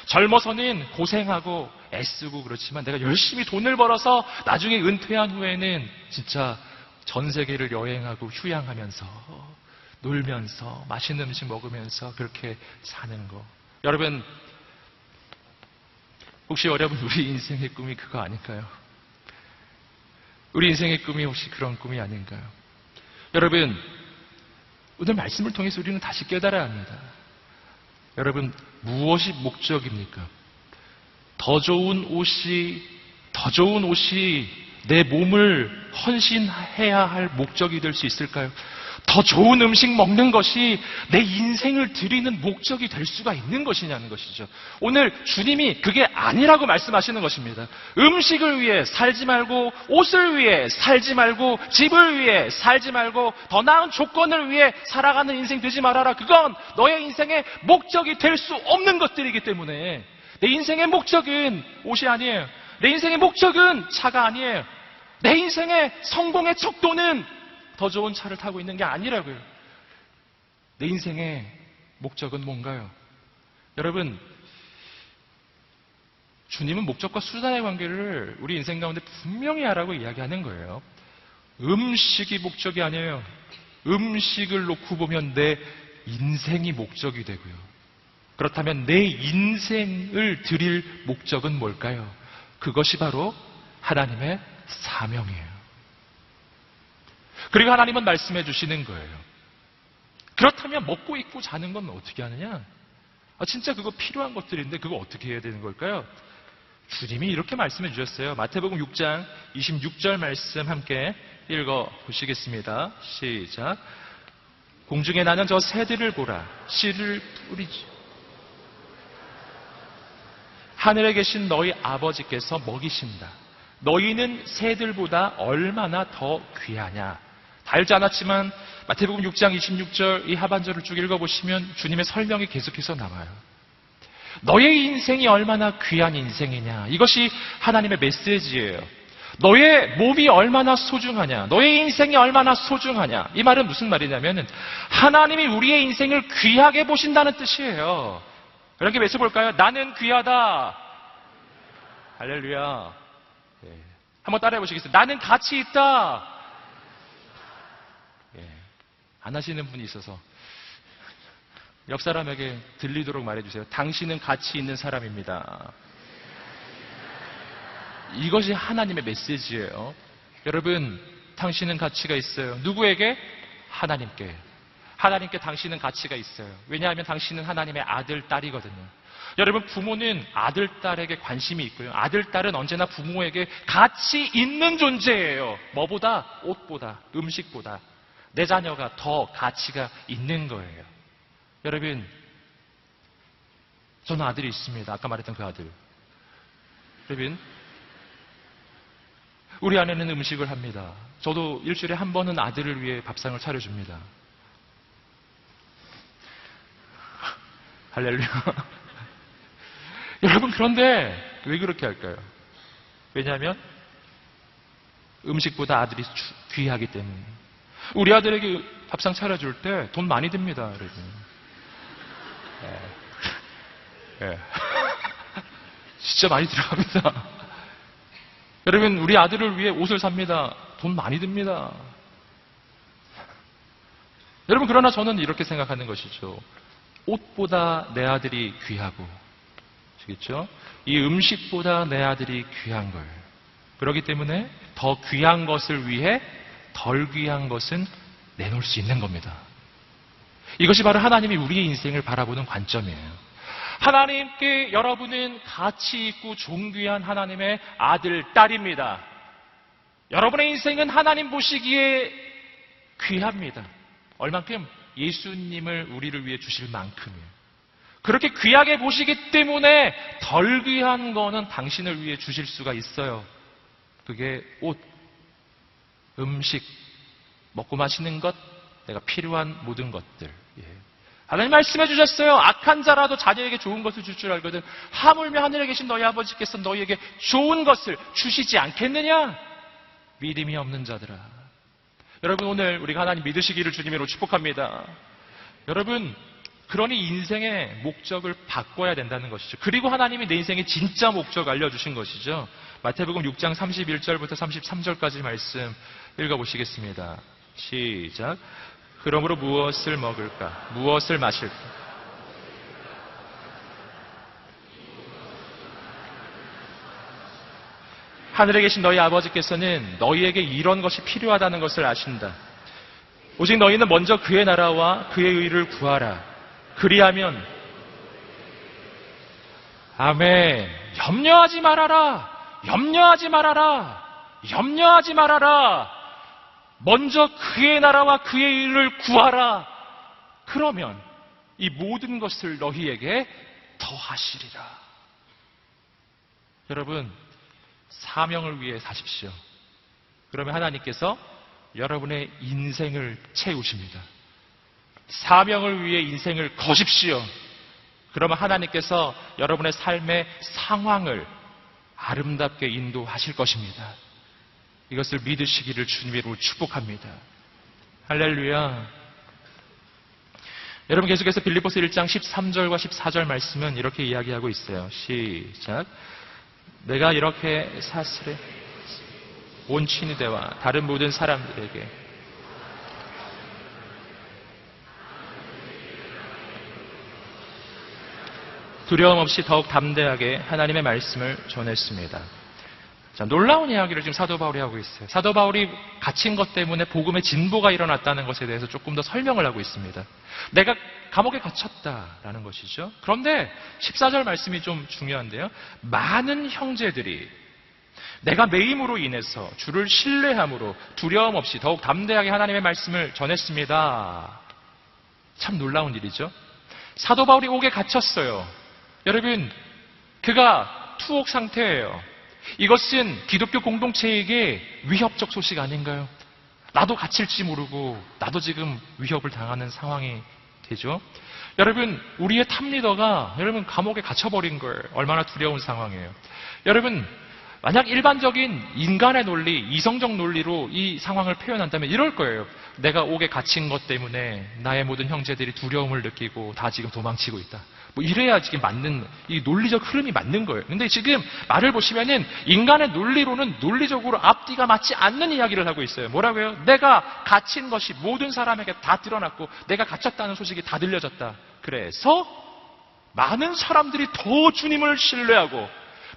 젊어서는 고생하고 애쓰고 그렇지만 내가 열심히 돈을 벌어서 나중에 은퇴한 후에는 진짜 전 세계를 여행하고 휴양하면서 놀면서 맛있는 음식 먹으면서 그렇게 사는 거. 여러분 혹시 여러분 우리 인생의 꿈이 그거 아닐까요? 우리 인생의 꿈이 혹시 그런 꿈이 아닌가요? 여러분 오늘 말씀을 통해서 우리는 다시 깨달아야 합니다. 여러분 무엇이 목적입니까? 더 좋은 옷이 내 몸을 헌신해야 할 목적이 될 수 있을까요? 더 좋은 음식 먹는 것이 내 인생을 드리는 목적이 될 수가 있는 것이냐는 것이죠. 오늘 주님이 그게 아니라고 말씀하시는 것입니다. 음식을 위해 살지 말고 옷을 위해 살지 말고 집을 위해 살지 말고 더 나은 조건을 위해 살아가는 인생 되지 말아라. 그건 너의 인생의 목적이 될 수 없는 것들이기 때문에 내 인생의 목적은 옷이 아니에요. 내 인생의 목적은 차가 아니에요. 내 인생의 성공의 척도는 더 좋은 차를 타고 있는 게 아니라고요. 내 인생의 목적은 뭔가요? 여러분, 주님은 목적과 수단의 관계를 우리 인생 가운데 분명히 하라고 이야기하는 거예요. 음식이 목적이 아니에요. 음식을 놓고 보면 내 인생이 목적이 되고요. 그렇다면 내 인생을 드릴 목적은 뭘까요? 그것이 바로 하나님의 사명이에요. 그리고 하나님은 말씀해 주시는 거예요. 그렇다면 먹고 입고 자는 건 어떻게 하느냐? 진짜 그거 필요한 것들인데 그거 어떻게 해야 되는 걸까요? 주님이 이렇게 말씀해 주셨어요. 마태복음 6장 26절 말씀 함께 읽어 보시겠습니다. 시작. 공중에 나는 저 새들을 보라. 씨를 뿌리지. 하늘에 계신 너희 아버지께서 먹이신다. 너희는 새들보다 얼마나 더 귀하냐. 다 읽지 않았지만 마태복음 6장 26절 이 하반절을 쭉 읽어보시면 주님의 설명이 계속해서 나와요. 너의 인생이 얼마나 귀한 인생이냐. 이것이 하나님의 메시지예요. 너의 몸이 얼마나 소중하냐. 너의 인생이 얼마나 소중하냐. 이 말은 무슨 말이냐면 하나님이 우리의 인생을 귀하게 보신다는 뜻이에요. 이렇게 외쳐볼까요? 나는 귀하다. 할렐루야. 네. 한번 따라해 보시겠어요? 나는 가치 있다. 안 하시는 분이 있어서 옆 사람에게 들리도록 말해주세요. 당신은 가치 있는 사람입니다. 이것이 하나님의 메시지예요. 여러분, 당신은 가치가 있어요. 누구에게? 하나님께. 하나님께 당신은 가치가 있어요. 왜냐하면 당신은 하나님의 아들, 딸이거든요. 여러분, 부모는 아들, 딸에게 관심이 있고요. 아들, 딸은 언제나 부모에게 가치 있는 존재예요. 뭐보다? 옷보다, 음식보다. 내 자녀가 더 가치가 있는 거예요. 여러분, 저는 아들이 있습니다. 아까 말했던 그 아들. 여러분, 우리 아내는 음식을 합니다. 저도 일주일에 한 번은 아들을 위해 밥상을 차려줍니다. 할렐루야. 여러분, 그런데 왜 그렇게 할까요? 왜냐하면 음식보다 아들이 귀하기 때문에. 우리 아들에게 밥상 차려줄 때 돈 많이 듭니다, 여러분. 진짜 많이 들어갑니다. 여러분, 우리 아들을 위해 옷을 삽니다. 돈 많이 듭니다. 여러분, 그러나 저는 이렇게 생각하는 것이죠. 옷보다 내 아들이 귀하고, 아시겠죠? 이 음식보다 내 아들이 귀한 거예요. 그렇기 때문에 더 귀한 것을 위해 덜 귀한 것은 내놓을 수 있는 겁니다. 이것이 바로 하나님이 우리의 인생을 바라보는 관점이에요. 하나님께 여러분은 가치 있고 존귀한 하나님의 아들, 딸입니다. 여러분의 인생은 하나님 보시기에 귀합니다. 얼만큼? 예수님을 우리를 위해 주실 만큼이에요. 그렇게 귀하게 보시기 때문에 덜 귀한 거는 당신을 위해 주실 수가 있어요. 그게 옷, 음식, 먹고 마시는 것, 내가 필요한 모든 것들. 하나님 말씀해 주셨어요. 악한 자라도 자녀에게 좋은 것을 줄 줄 알거든. 하물며 하늘에 계신 너희 아버지께서 너희에게 좋은 것을 주시지 않겠느냐? 믿음이 없는 자들아. 여러분, 오늘 우리가 하나님 믿으시기를 주님으로 축복합니다. 여러분, 그러니 인생의 목적을 바꿔야 된다는 것이죠. 그리고 하나님이 내 인생의 진짜 목적을 알려주신 것이죠. 마태복음 6장 31절부터 33절까지 말씀 읽어보시겠습니다. 시작. 그러므로 무엇을 먹을까? 무엇을 마실까? 하늘에 계신 너희 아버지께서는 너희에게 이런 것이 필요하다는 것을 아신다. 오직 너희는 먼저 그의 나라와 그의 의를 구하라. 그리하면 아멘. 염려하지 말아라. 염려하지 말아라. 염려하지 말아라. 먼저 그의 나라와 그의 일을 구하라. 그러면 이 모든 것을 너희에게 더하시리라. 여러분, 사명을 위해 사십시오. 그러면 하나님께서 여러분의 인생을 채우십니다. 사명을 위해 인생을 거십시오. 그러면 하나님께서 여러분의 삶의 상황을 아름답게 인도하실 것입니다. 이것을 믿으시기를 주님의 이름으로 축복합니다. 할렐루야. 여러분, 계속해서 빌립보서 1장 13절과 14절 말씀은 이렇게 이야기하고 있어요. 시작. 내가 이렇게 사슬에 온 친위대와 다른 모든 사람들에게 두려움 없이 더욱 담대하게 하나님의 말씀을 전했습니다. 자, 놀라운 이야기를 지금 사도 바울이 하고 있어요. 사도 바울이 갇힌 것 때문에 복음의 진보가 일어났다는 것에 대해서 조금 더 설명을 하고 있습니다. 내가 감옥에 갇혔다라는 것이죠. 그런데 14절 말씀이 좀 중요한데요. 많은 형제들이 내가 매임으로 인해서 주를 신뢰함으로 두려움 없이 더욱 담대하게 하나님의 말씀을 전했습니다. 참 놀라운 일이죠. 사도 바울이 옥에 갇혔어요. 여러분, 그가 투옥 상태예요. 이것은 기독교 공동체에게 위협적 소식 아닌가요? 나도 갇힐지 모르고 나도 지금 위협을 당하는 상황이 되죠. 여러분, 우리의 탑리더가 여러분 감옥에 갇혀버린 거예요. 얼마나 두려운 상황이에요. 여러분, 만약 일반적인 인간의 논리, 이성적 논리로 이 상황을 표현한다면 이럴 거예요. 내가 옥에 갇힌 것 때문에 나의 모든 형제들이 두려움을 느끼고 다 지금 도망치고 있다. 뭐 이래야 지금 맞는, 이 논리적 흐름이 맞는 거예요. 근데 지금 말을 보시면은 인간의 논리로는 논리적으로 앞뒤가 맞지 않는 이야기를 하고 있어요. 뭐라고요? 내가 갇힌 것이 모든 사람에게 다 드러났고 내가 갇혔다는 소식이 다 들려졌다. 그래서 많은 사람들이 더 주님을 신뢰하고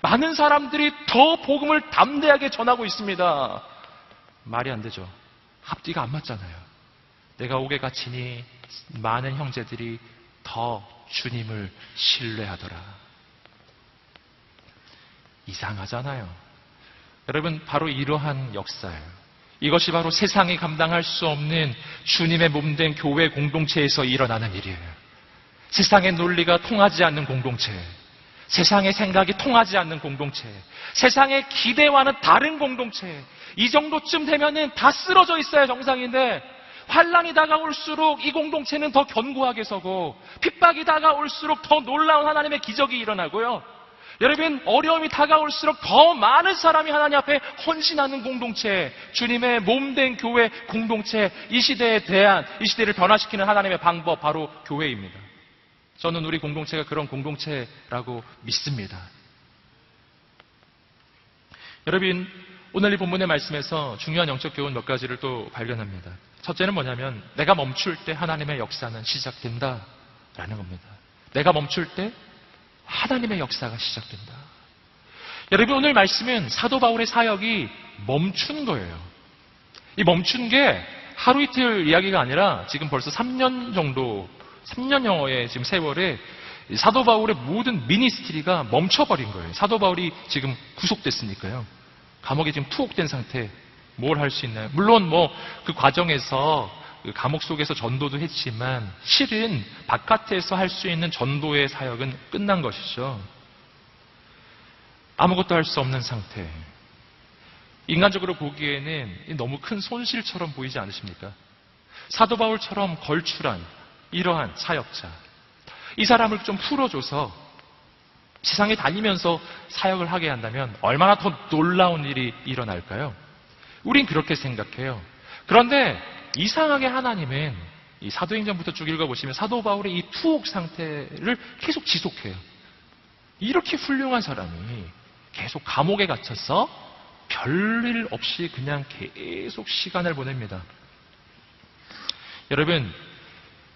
많은 사람들이 더 복음을 담대하게 전하고 있습니다. 말이 안 되죠. 앞뒤가 안 맞잖아요. 내가 옥에 갇히니 많은 형제들이 더 주님을 신뢰하더라. 이상하잖아요. 여러분, 바로 이러한 역사예요. 이것이 바로 세상이 감당할 수 없는 주님의 몸된 교회 공동체에서 일어나는 일이에요. 세상의 논리가 통하지 않는 공동체, 세상의 생각이 통하지 않는 공동체, 세상의 기대와는 다른 공동체. 이 정도쯤 되면은 다 쓰러져 있어야 정상인데 환란이 다가올수록 이 공동체는 더 견고하게 서고 핍박이 다가올수록 더 놀라운 하나님의 기적이 일어나고요. 여러분, 어려움이 다가올수록 더 많은 사람이 하나님 앞에 헌신하는 공동체, 주님의 몸된 교회 공동체, 이 시대에 대한, 이 시대를 변화시키는 하나님의 방법, 바로 교회입니다. 저는 우리 공동체가 그런 공동체라고 믿습니다. 여러분, 오늘 이 본문의 말씀에서 중요한 영적 교훈 몇 가지를 또 발견합니다. 첫째는 뭐냐면 내가 멈출 때 하나님의 역사는 시작된다라는 겁니다. 내가 멈출 때 하나님의 역사가 시작된다. 여러분, 오늘 말씀은 사도 바울의 사역이 멈춘 거예요. 이 멈춘 게 하루 이틀 이야기가 아니라 지금 벌써 3년 정도, 3년 영어의 지금 세월에 사도 바울의 모든 미니스트리가 멈춰버린 거예요. 사도 바울이 지금 구속됐으니까요. 감옥에 지금 투옥된 상태. 뭘 할 수 있나요? 물론 그 과정에서 그 감옥 속에서 전도도 했지만 실은 바깥에서 할 수 있는 전도의 사역은 끝난 것이죠. 아무것도 할 수 없는 상태. 인간적으로 보기에는 너무 큰 손실처럼 보이지 않으십니까? 사도 바울처럼 걸출한 이러한 사역자, 이 사람을 좀 풀어줘서 세상에 다니면서 사역을 하게 한다면 얼마나 더 놀라운 일이 일어날까요? 우린 그렇게 생각해요. 그런데 이상하게 하나님은 이 사도행전부터 쭉 읽어보시면 사도 바울의 이 투옥 상태를 계속 지속해요. 이렇게 훌륭한 사람이 계속 감옥에 갇혀서 별일 없이 그냥 계속 시간을 보냅니다. 여러분,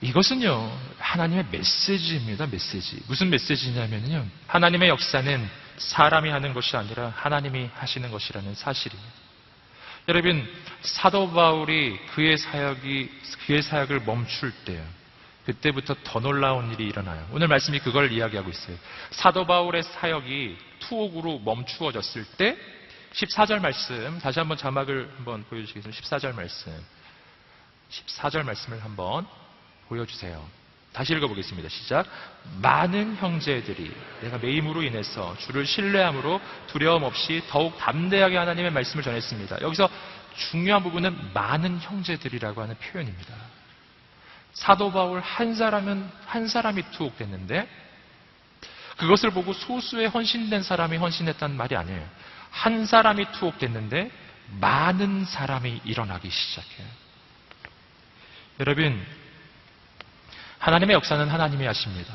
이것은요, 하나님의 메시지입니다. 메시지. 무슨 메시지냐면요, 하나님의 역사는 사람이 하는 것이 아니라 하나님이 하시는 것이라는 사실이에요. 여러분, 사도 바울이 그의 사역을 멈출 때요, 그때부터 더 놀라운 일이 일어나요. 오늘 말씀이 그걸 이야기하고 있어요. 사도 바울의 사역이 투옥으로 멈추어졌을 때 14절 말씀, 다시 한번 자막을 한번 보여주시겠습니다. 14절 말씀. 14절 말씀을 한번 보여주세요. 다시 읽어보겠습니다. 시작. 많은 형제들이 내가 매임으로 인해서 주를 신뢰함으로 두려움 없이 더욱 담대하게 하나님의 말씀을 전했습니다. 여기서 중요한 부분은 많은 형제들이라고 하는 표현입니다. 사도 바울 한 사람이 투옥됐는데 그것을 보고 소수의 헌신된 사람이 헌신했다는 말이 아니에요. 한 사람이 투옥됐는데 많은 사람이 일어나기 시작해요. 여러분, 하나님의 역사는 하나님이 하십니다.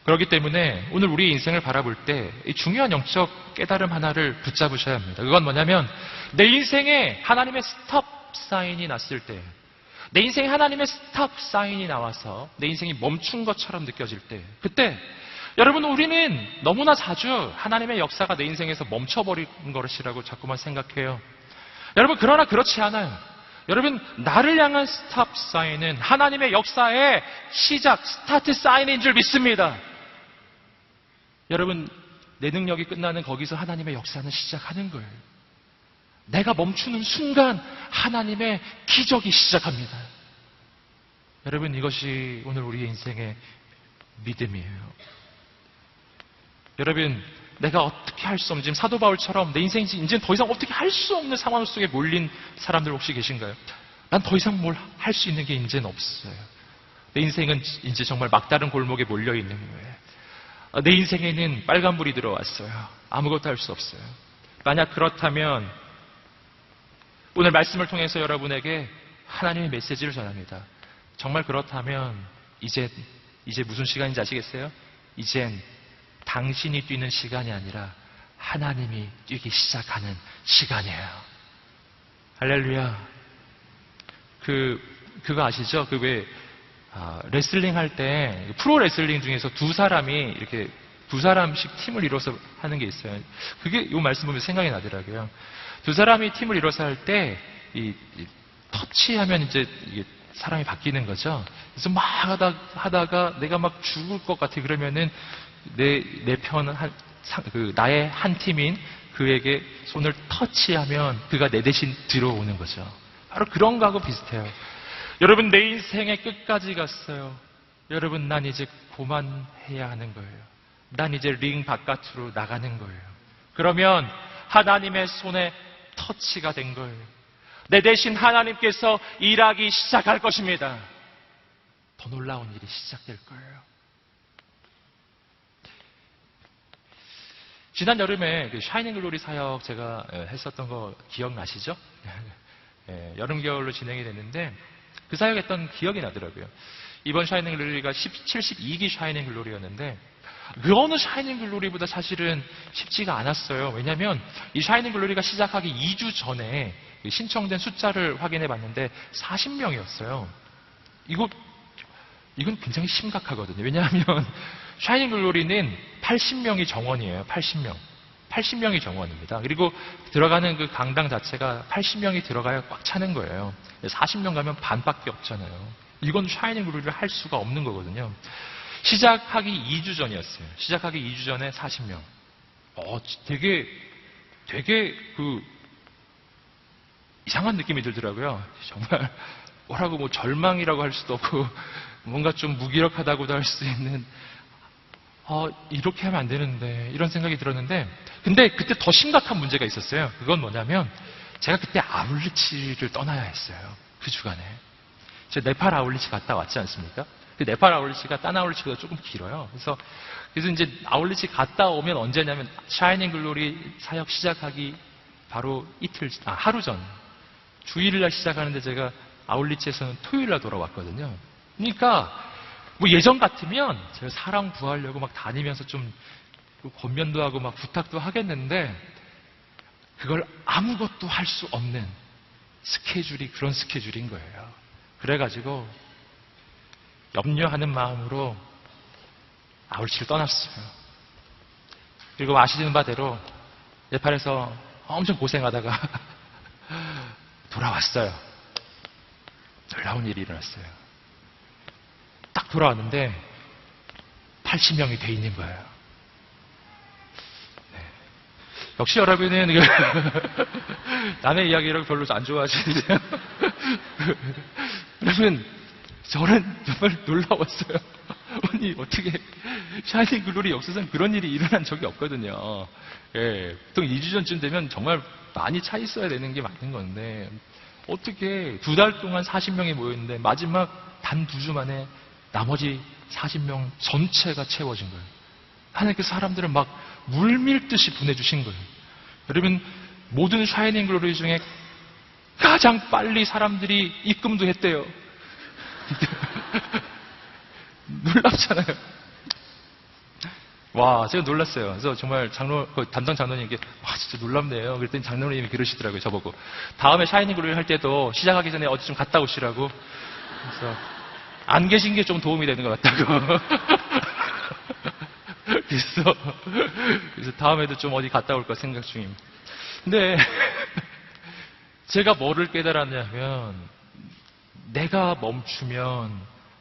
그렇기 때문에 오늘 우리 인생을 바라볼 때 이 중요한 영적 깨달음 하나를 붙잡으셔야 합니다. 그건 뭐냐면 내 인생에 하나님의 스톱 사인이 났을 때, 내 인생에 하나님의 스톱 사인이 나와서 내 인생이 멈춘 것처럼 느껴질 때, 그때 여러분, 우리는 너무나 자주 하나님의 역사가 내 인생에서 멈춰버린 것이라고 자꾸만 생각해요. 여러분, 그러나 그렇지 않아요. 여러분, 나를 향한 스탑 사인은 하나님의 역사의 시작, 스타트 사인인 줄 믿습니다. 여러분, 내 능력이 끝나는 거기서 하나님의 역사는 시작하는 거예요. 내가 멈추는 순간 하나님의 기적이 시작합니다. 여러분, 이것이 오늘 우리의 인생의 믿음이에요. 여러분, 내가 어떻게 할 수 없는, 지금 사도 바울처럼 내 인생이 이제 더 이상 어떻게 할 수 없는 상황 속에 몰린 사람들 혹시 계신가요? 난 더 이상 뭘 할 수 있는 게 이제는 없어요. 내 인생은 이제 정말 막다른 골목에 몰려 있는 거예요. 내 인생에는 빨간불이 들어왔어요. 아무것도 할 수 없어요. 만약 그렇다면 오늘 말씀을 통해서 여러분에게 하나님의 메시지를 전합니다. 정말 그렇다면 이제 무슨 시간인지 아시겠어요? 이젠 당신이 뛰는 시간이 아니라 하나님이 뛰기 시작하는 시간이에요. 할렐루야. 그거 아시죠? 레슬링 할 때, 프로 레슬링 중에서 두 사람씩 팀을 이뤄서 하는 게 있어요. 그게 이 말씀 보면 생각이 나더라고요. 두 사람이 팀을 이뤄서 할 때, 터치하면 이제 이게 사람이 바뀌는 거죠. 그래서 막 하다가 내가 막 죽을 것 같아. 그러면은 나의 한 팀인 그에게 손을 터치하면 그가 내 대신 들어오는 거죠. 바로 그런 거하고 비슷해요. 여러분, 내 인생의 끝까지 갔어요. 여러분, 난 이제 그만해야 하는 거예요. 난 이제 링 바깥으로 나가는 거예요. 그러면 하나님의 손에 터치가 된 거예요. 내 대신 하나님께서 일하기 시작할 것입니다. 더 놀라운 일이 시작될 거예요. 지난 여름에 샤이닝 글로리 사역 제가 했었던 거 기억나시죠? 여름, 겨울로 진행이 됐는데 그 사역했던 기억이 나더라고요. 이번 샤이닝 글로리가 72기 샤이닝 글로리였는데 그 어느 샤이닝 글로리보다 사실은 쉽지가 않았어요. 왜냐하면 이 샤이닝 글로리가 시작하기 2주 전에 신청된 숫자를 확인해 봤는데 40명이었어요. 이건 굉장히 심각하거든요. 왜냐하면 샤이닝 글로리는 80명이 정원이에요. 80명이 정원입니다. 그리고 들어가는 그 강당 자체가 80명이 들어가야 꽉 차는 거예요. 40명 가면 반밖에 없잖아요. 이건 샤이닝 글로리를 할 수가 없는 거거든요. 시작하기 2주 전이었어요. 시작하기 2주 전에 40명. 되게 이상한 느낌이 들더라고요. 정말 뭐라고 절망이라고 할 수도 없고 뭔가 좀 무기력하다고도 할 수 있는 이렇게 하면 안 되는데 이런 생각이 들었는데 근데 그때 더 심각한 문제가 있었어요. 그건 뭐냐면 제가 그때 아울리치를 떠나야 했어요. 그 주간에. 제가 네팔 아울리치 갔다 왔지 않습니까? 그 네팔 아울리치가 딴 아울리치보다 조금 길어요. 그래서 이제 아울리치 갔다 오면 언제냐면 샤이닝 글로리 사역 시작하기 바로 하루 전. 주일날 시작하는데 제가 아울리치에서는 토요일날 돌아왔거든요. 그러니까 예전 같으면 제가 사랑 구하려고 막 다니면서 좀 권면도 하고 막 부탁도 하겠는데 그걸 아무것도 할 수 없는 스케줄이 그런 스케줄인 거예요. 그래가지고 염려하는 마음으로 아울리치를 떠났어요. 그리고 아시는 바대로 네팔에서 엄청 고생하다가 돌아왔어요. 놀라운 일이 일어났어요. 딱 돌아왔는데 80명이 돼 있는 거예요. 네. 역시 여러분은 남의 이야기를 별로 안 좋아하시는데요. 여러분, 저는 정말 놀라웠어요. 아니, 어떻게 샤이닝 글로리 역사상 그런 일이 일어난 적이 없거든요. 예, 보통 2주 전쯤 되면 정말 많이 차 있어야 되는 게 맞는 건데 어떻게 2달 동안 40명이 모였는데 마지막 단 2주 만에 나머지 40명 전체가 채워진 거예요. 하나님께서 사람들을 막 물밀듯이 보내주신 거예요. 여러분, 모든 샤이닝 글로리 중에 가장 빨리 사람들이 입금도 했대요. 놀랍잖아요. 와, 제가 놀랐어요. 그래서 정말 담당 장로님께 와, 진짜 놀랍네요. 그랬더니 장로님이 그러시더라고요, 저보고. 다음에 샤이닝 글로리 할 때도 시작하기 전에 어디 좀 갔다 오시라고. 그래서 안 계신 게 좀 도움이 되는 것 같다고. 그래서 다음에도 좀 어디 갔다 올까 생각 중입니다. 근데 제가 뭐를 깨달았냐면 내가 멈추면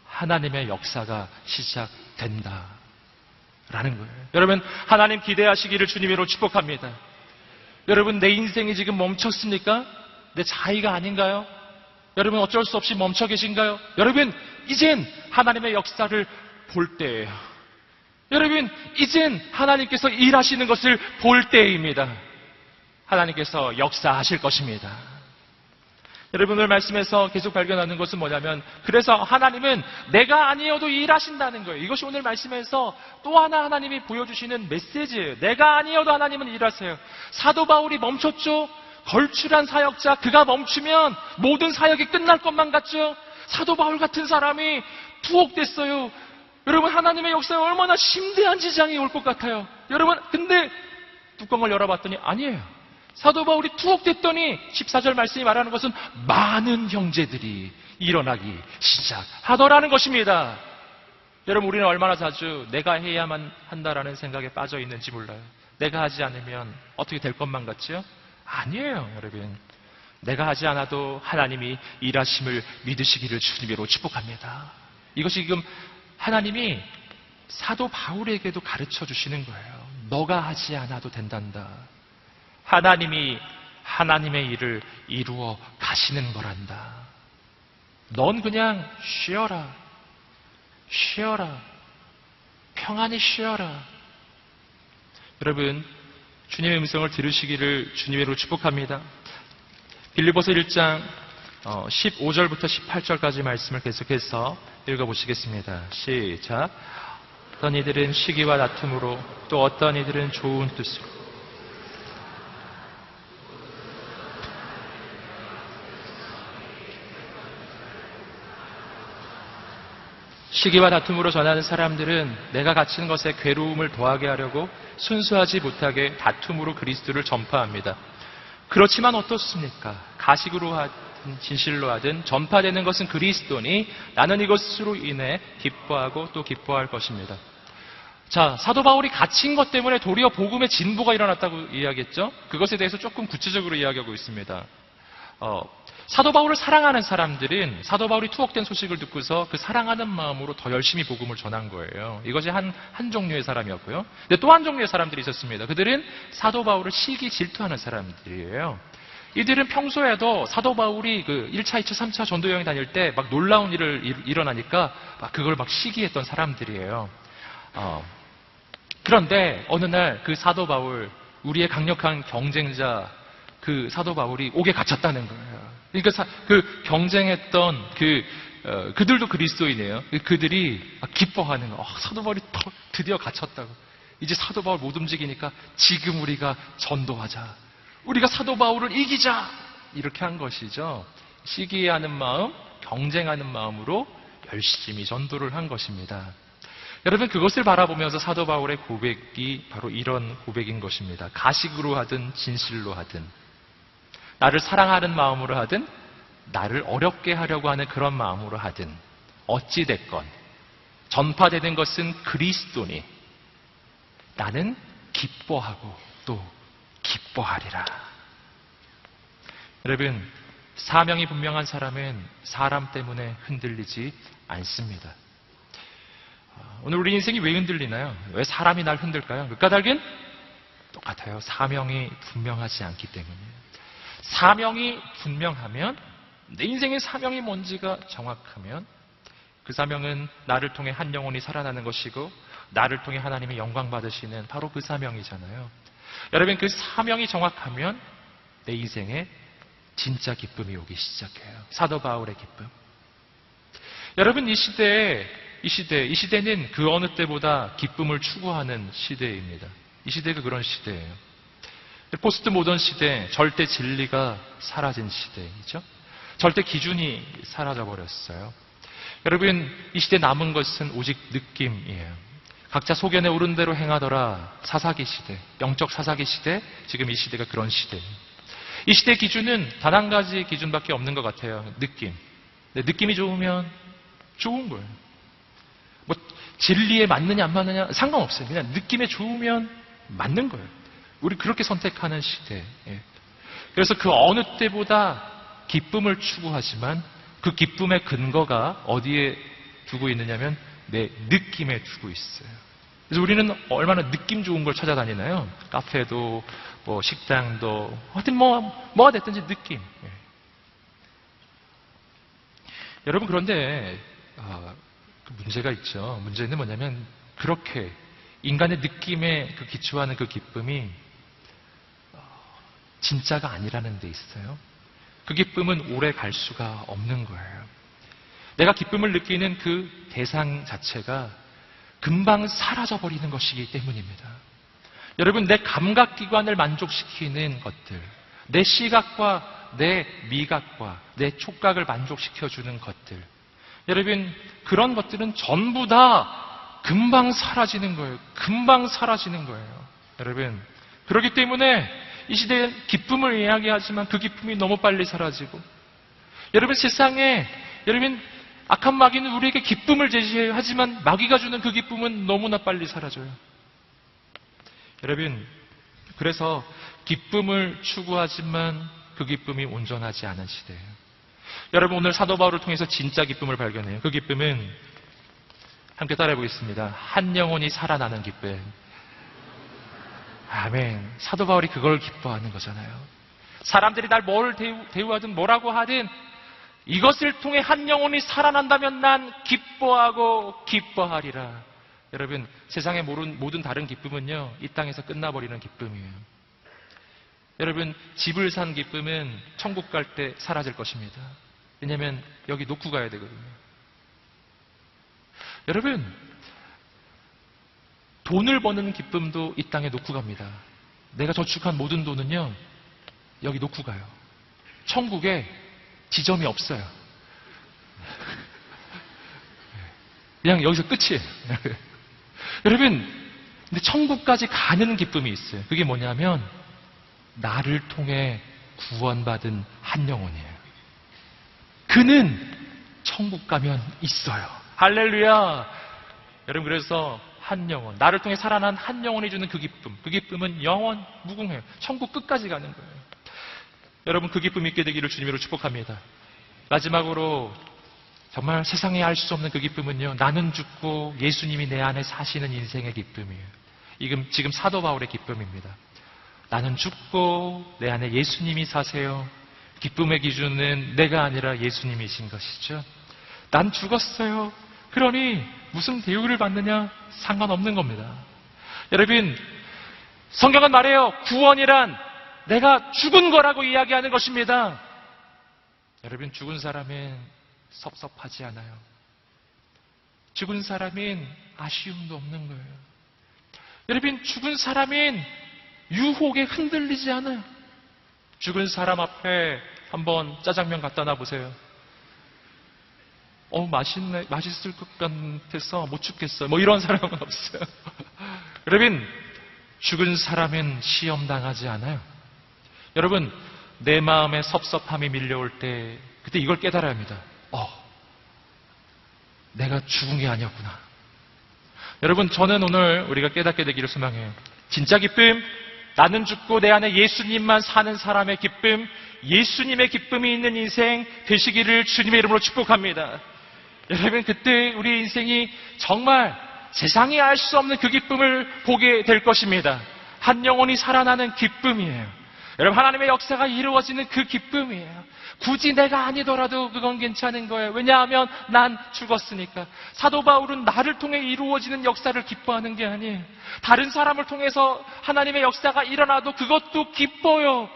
하나님의 역사가 시작된다 라는 거예요. 여러분, 하나님 기대하시기를 주님으로 축복합니다. 여러분, 내 인생이 지금 멈췄습니까? 내 자의가 아닌가요? 여러분, 어쩔 수 없이 멈춰 계신가요? 여러분, 이젠 하나님의 역사를 볼 때예요. 여러분, 이젠 하나님께서 일하시는 것을 볼 때입니다. 하나님께서 역사하실 것입니다. 여러분, 오늘 말씀에서 계속 발견하는 것은 뭐냐면, 그래서 하나님은 내가 아니어도 일하신다는 거예요. 이것이 오늘 말씀에서 또 하나 하나님이 보여주시는 메시지예요. 내가 아니어도 하나님은 일하세요. 사도 바울이 멈췄죠? 걸출한 사역자, 그가 멈추면 모든 사역이 끝날 것만 같죠? 사도 바울 같은 사람이 투옥됐어요. 여러분, 하나님의 역사에 얼마나 심대한 지장이 올 것 같아요. 여러분, 근데 뚜껑을 열어봤더니 아니에요. 사도 바울이 투옥됐더니 14절 말씀이 말하는 것은 많은 형제들이 일어나기 시작하더라는 것입니다. 여러분, 우리는 얼마나 자주 내가 해야만 한다라는 생각에 빠져 있는지 몰라요. 내가 하지 않으면 어떻게 될 것만 같죠? 아니에요, 여러분. 내가 하지 않아도 하나님이 일하심을 믿으시기를 주님으로 축복합니다. 이것이 지금 하나님이 사도 바울에게도 가르쳐 주시는 거예요. 너가 하지 않아도 된단다. 하나님이 하나님의 일을 이루어 가시는 거란다. 넌 그냥 쉬어라. 쉬어라. 평안히 쉬어라. 여러분, 주님의 음성을 들으시기를 주님으로 축복합니다. 빌립보서 1장 15절부터 18절까지 말씀을 계속해서 읽어보시겠습니다. 시작. 어떤 이들은 시기와 다툼으로, 또 어떤 이들은 좋은 뜻으로, 시기와 다툼으로 전하는 사람들은 내가 갇힌 것에 괴로움을 더하게 하려고 순수하지 못하게 다툼으로 그리스도를 전파합니다. 그렇지만 어떻습니까? 가식으로 하든 진실로 하든 전파되는 것은 그리스도니 나는 이것으로 인해 기뻐하고 또 기뻐할 것입니다. 자, 사도 바울이 갇힌 것 때문에 도리어 복음의 진보가 일어났다고 이야기했죠? 그것에 대해서 조금 구체적으로 이야기하고 있습니다. 사도 바울을 사랑하는 사람들은 사도 바울이 투옥된 소식을 듣고서 그 사랑하는 마음으로 더 열심히 복음을 전한 거예요. 이것이 한 종류의 사람이었고요. 근데 또 한 종류의 사람들이 있었습니다. 그들은 사도 바울을 시기 질투하는 사람들이에요. 이들은 평소에도 사도 바울이 그 1차, 2차, 3차 전도 여행 다닐 때 막 놀라운 일을 일어나니까 막 그걸 막 시기했던 사람들이에요. 그런데 어느 날 그 사도 바울, 우리의 강력한 경쟁자 그 사도 바울이 옥에 갇혔다는 거예요. 그러니까 그 경쟁했던 그들도 그리스도인이에요. 그들이 기뻐하는 거예요. 사도 바울이 드디어 갇혔다고. 이제 사도 바울 못 움직이니까 지금 우리가 전도하자. 우리가 사도 바울을 이기자. 이렇게 한 것이죠. 시기하는 마음, 경쟁하는 마음으로 열심히 전도를 한 것입니다. 여러분, 그것을 바라보면서 사도 바울의 고백이 바로 이런 고백인 것입니다. 가식으로 하든 진실로 하든, 나를 사랑하는 마음으로 하든 나를 어렵게 하려고 하는 그런 마음으로 하든 어찌됐건 전파되는 것은 그리스도니 나는 기뻐하고 또 기뻐하리라. 여러분, 사명이 분명한 사람은 사람 때문에 흔들리지 않습니다. 오늘 우리 인생이 왜 흔들리나요? 왜 사람이 날 흔들까요? 그 까닭은 똑같아요. 사명이 분명하지 않기 때문이에요. 사명이 분명하면, 내 인생의 사명이 뭔지가 정확하면 그 사명은 나를 통해 한 영혼이 살아나는 것이고 나를 통해 하나님의 영광 받으시는 바로 그 사명이잖아요. 여러분, 그 사명이 정확하면 내 인생에 진짜 기쁨이 오기 시작해요. 사도 바울의 기쁨. 여러분, 이 시대는 그 어느 때보다 기쁨을 추구하는 시대입니다. 이 시대가 그런 시대예요. 포스트 모던 시대, 절대 진리가 사라진 시대이죠. 절대 기준이 사라져 버렸어요. 여러분, 이 시대 남은 것은 오직 느낌이에요. 각자 소견에 오른 대로 행하더라. 사사기 시대, 영적 사사기 시대, 지금 이 시대가 그런 시대예요. 이 시대의 기준은 단 한 가지 기준밖에 없는 것 같아요. 느낌. 느낌이 좋으면 좋은 거예요. 진리에 맞느냐 안 맞느냐 상관없어요. 그냥 느낌에 좋으면 맞는 거예요. 우리 그렇게 선택하는 시대. 그래서 그 어느 때보다 기쁨을 추구하지만 그 기쁨의 근거가 어디에 두고 있느냐면 내 느낌에 두고 있어요. 그래서 우리는 얼마나 느낌 좋은 걸 찾아다니나요? 카페도 뭐 식당도 하여튼 뭐가 됐든지 느낌. 여러분 그런데 그 문제가 있죠. 문제는 뭐냐면 그렇게 인간의 느낌에 그 기초하는 그 기쁨이 진짜가 아니라는 데 있어요. 그 기쁨은 오래 갈 수가 없는 거예요. 내가 기쁨을 느끼는 그 대상 자체가 금방 사라져버리는 것이기 때문입니다. 여러분, 내 감각기관을 만족시키는 것들, 내 시각과 내 미각과 내 촉각을 만족시켜주는 것들, 여러분, 그런 것들은 전부 다 금방 사라지는 거예요. 금방 사라지는 거예요. 여러분, 그렇기 때문에 이 시대에 기쁨을 이야기하지만 그 기쁨이 너무 빨리 사라지고, 여러분, 세상에, 여러분, 악한 마귀는 우리에게 기쁨을 제시해요. 하지만 마귀가 주는 그 기쁨은 너무나 빨리 사라져요. 여러분, 그래서 기쁨을 추구하지만 그 기쁨이 온전하지 않은 시대예요. 여러분, 오늘 사도 바울을 통해서 진짜 기쁨을 발견해요. 그 기쁨은 함께 따라해 보겠습니다. 한 영혼이 살아나는 기쁨. 아멘. 사도 바울이 그걸 기뻐하는 거잖아요. 사람들이 날 뭘 대우하든 뭐라고 하든 이것을 통해 한 영혼이 살아난다면 난 기뻐하고 기뻐하리라. 여러분, 세상의 모든 다른 기쁨은요, 이 땅에서 끝나버리는 기쁨이에요. 여러분, 집을 산 기쁨은 천국 갈 때 사라질 것입니다. 왜냐하면 여기 놓고 가야 되거든요. 여러분, 돈을 버는 기쁨도 이 땅에 놓고 갑니다. 내가 저축한 모든 돈은요, 여기 놓고 가요. 천국에 지점이 없어요. 그냥 여기서 끝이에요. 여러분, 근데 천국까지 가는 기쁨이 있어요. 그게 뭐냐면 나를 통해 구원받은 한 영혼이에요. 그는 천국 가면 있어요. 할렐루야. 여러분, 그래서 한 영혼, 나를 통해 살아난 한 영혼이 주는 그 기쁨, 그 기쁨은 영원 무궁해요. 천국 끝까지 가는 거예요. 여러분, 그 기쁨 있게 되기를 주님으로 축복합니다. 마지막으로 정말 세상에 알 수 없는 그 기쁨은요, 나는 죽고 예수님이 내 안에 사시는 인생의 기쁨이에요. 지금 사도 바울의 기쁨입니다. 나는 죽고 내 안에 예수님이 사세요. 기쁨의 기준은 내가 아니라 예수님이신 것이죠. 난 죽었어요. 그러니 무슨 대우를 받느냐? 상관없는 겁니다. 여러분, 성경은 말해요. 구원이란 내가 죽은 거라고 이야기하는 것입니다. 여러분, 죽은 사람은 섭섭하지 않아요. 죽은 사람은 아쉬움도 없는 거예요. 여러분, 죽은 사람은 유혹에 흔들리지 않아요. 죽은 사람 앞에 한번 짜장면 갖다 놔보세요. 맛있네, 맛있을 것 같아서 못 죽겠어. 이런 사람은 없어요. 여러분, 죽은 사람은 시험당하지 않아요. 여러분, 내 마음에 섭섭함이 밀려올 때 그때 이걸 깨달아야 합니다. 내가 죽은 게 아니었구나. 여러분, 저는 오늘 우리가 깨닫게 되기를 소망해요. 진짜 기쁨, 나는 죽고 내 안에 예수님만 사는 사람의 기쁨, 예수님의 기쁨이 있는 인생 되시기를 주님의 이름으로 축복합니다. 여러분, 그때 우리 인생이 정말 세상이 알 수 없는 그 기쁨을 보게 될 것입니다. 한 영혼이 살아나는 기쁨이에요. 여러분, 하나님의 역사가 이루어지는 그 기쁨이에요. 굳이 내가 아니더라도 그건 괜찮은 거예요. 왜냐하면 난 죽었으니까. 사도 바울은 나를 통해 이루어지는 역사를 기뻐하는 게 아니에요. 다른 사람을 통해서 하나님의 역사가 일어나도 그것도 기뻐요.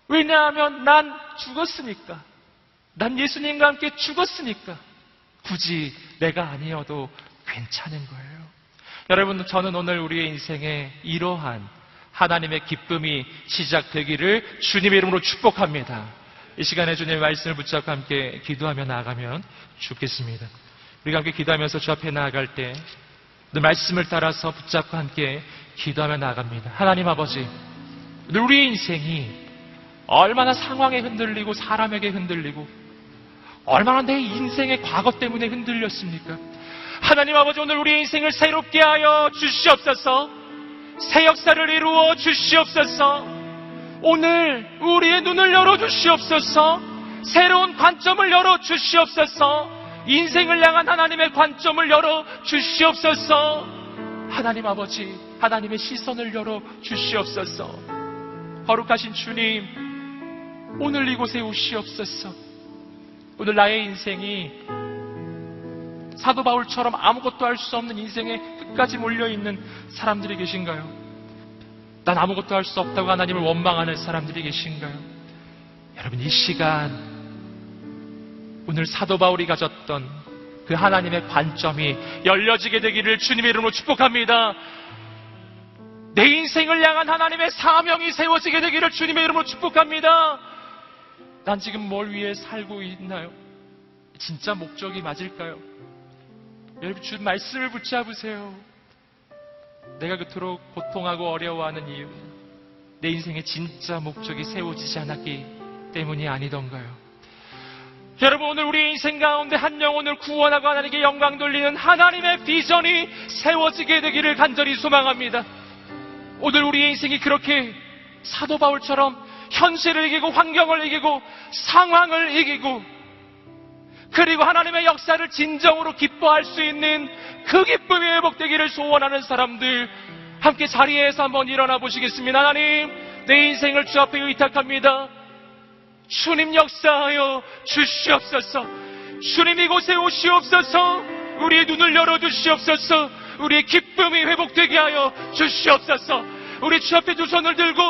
왜냐하면 난 죽었으니까. 난 예수님과 함께 죽었으니까. 굳이 내가 아니어도 괜찮은 거예요. 여러분, 저는 오늘 우리의 인생에 이러한 하나님의 기쁨이 시작되기를 주님의 이름으로 축복합니다. 이 시간에 주님의 말씀을 붙잡고 함께 기도하며 나아가면 좋겠습니다. 우리가 함께 기도하면서 주 앞에 나아갈 때 늘 말씀을 따라서 붙잡고 함께 기도하며 나아갑니다. 하나님 아버지, 우리의 인생이 얼마나 상황에 흔들리고 사람에게 흔들리고 얼마나 내 인생의 과거 때문에 흔들렸습니까? 하나님 아버지, 오늘 우리의 인생을 새롭게 하여 주시옵소서. 새 역사를 이루어 주시옵소서. 오늘 우리의 눈을 열어 주시옵소서. 새로운 관점을 열어 주시옵소서. 인생을 향한 하나님의 관점을 열어 주시옵소서. 하나님 아버지, 하나님의 시선을 열어 주시옵소서. 거룩하신 주님, 오늘 이곳에 오시옵소서. 오늘 나의 인생이 사도 바울처럼 아무것도 할 수 없는 인생에 끝까지 몰려있는 사람들이 계신가요? 난 아무것도 할 수 없다고 하나님을 원망하는 사람들이 계신가요? 여러분, 이 시간 오늘 사도 바울이 가졌던 그 하나님의 관점이 열려지게 되기를 주님의 이름으로 축복합니다. 내 인생을 향한 하나님의 사명이 세워지게 되기를 주님의 이름으로 축복합니다. 난 지금 뭘 위해 살고 있나요? 진짜 목적이 맞을까요? 여러분, 주 말씀을 붙잡으세요. 내가 그토록 고통하고 어려워하는 이유, 내 인생의 진짜 목적이 세워지지 않았기 때문이 아니던가요? 여러분, 오늘 우리 인생 가운데 한 영혼을 구원하고 하나님께 영광 돌리는 하나님의 비전이 세워지게 되기를 간절히 소망합니다. 오늘 우리의 인생이 그렇게 사도 바울처럼 현실을 이기고 환경을 이기고 상황을 이기고 그리고 하나님의 역사를 진정으로 기뻐할 수 있는 그 기쁨이 회복되기를 소원하는 사람들, 함께 자리에서 한번 일어나 보시겠습니다. 하나님, 내 인생을 주 앞에 의탁합니다. 주님 역사하여 주시옵소서. 주님 이곳에 오시옵소서. 우리의 눈을 열어주시옵소서. 우리의 기쁨이 회복되게 하여 주시옵소서. 우리 주 앞에 두 손을 들고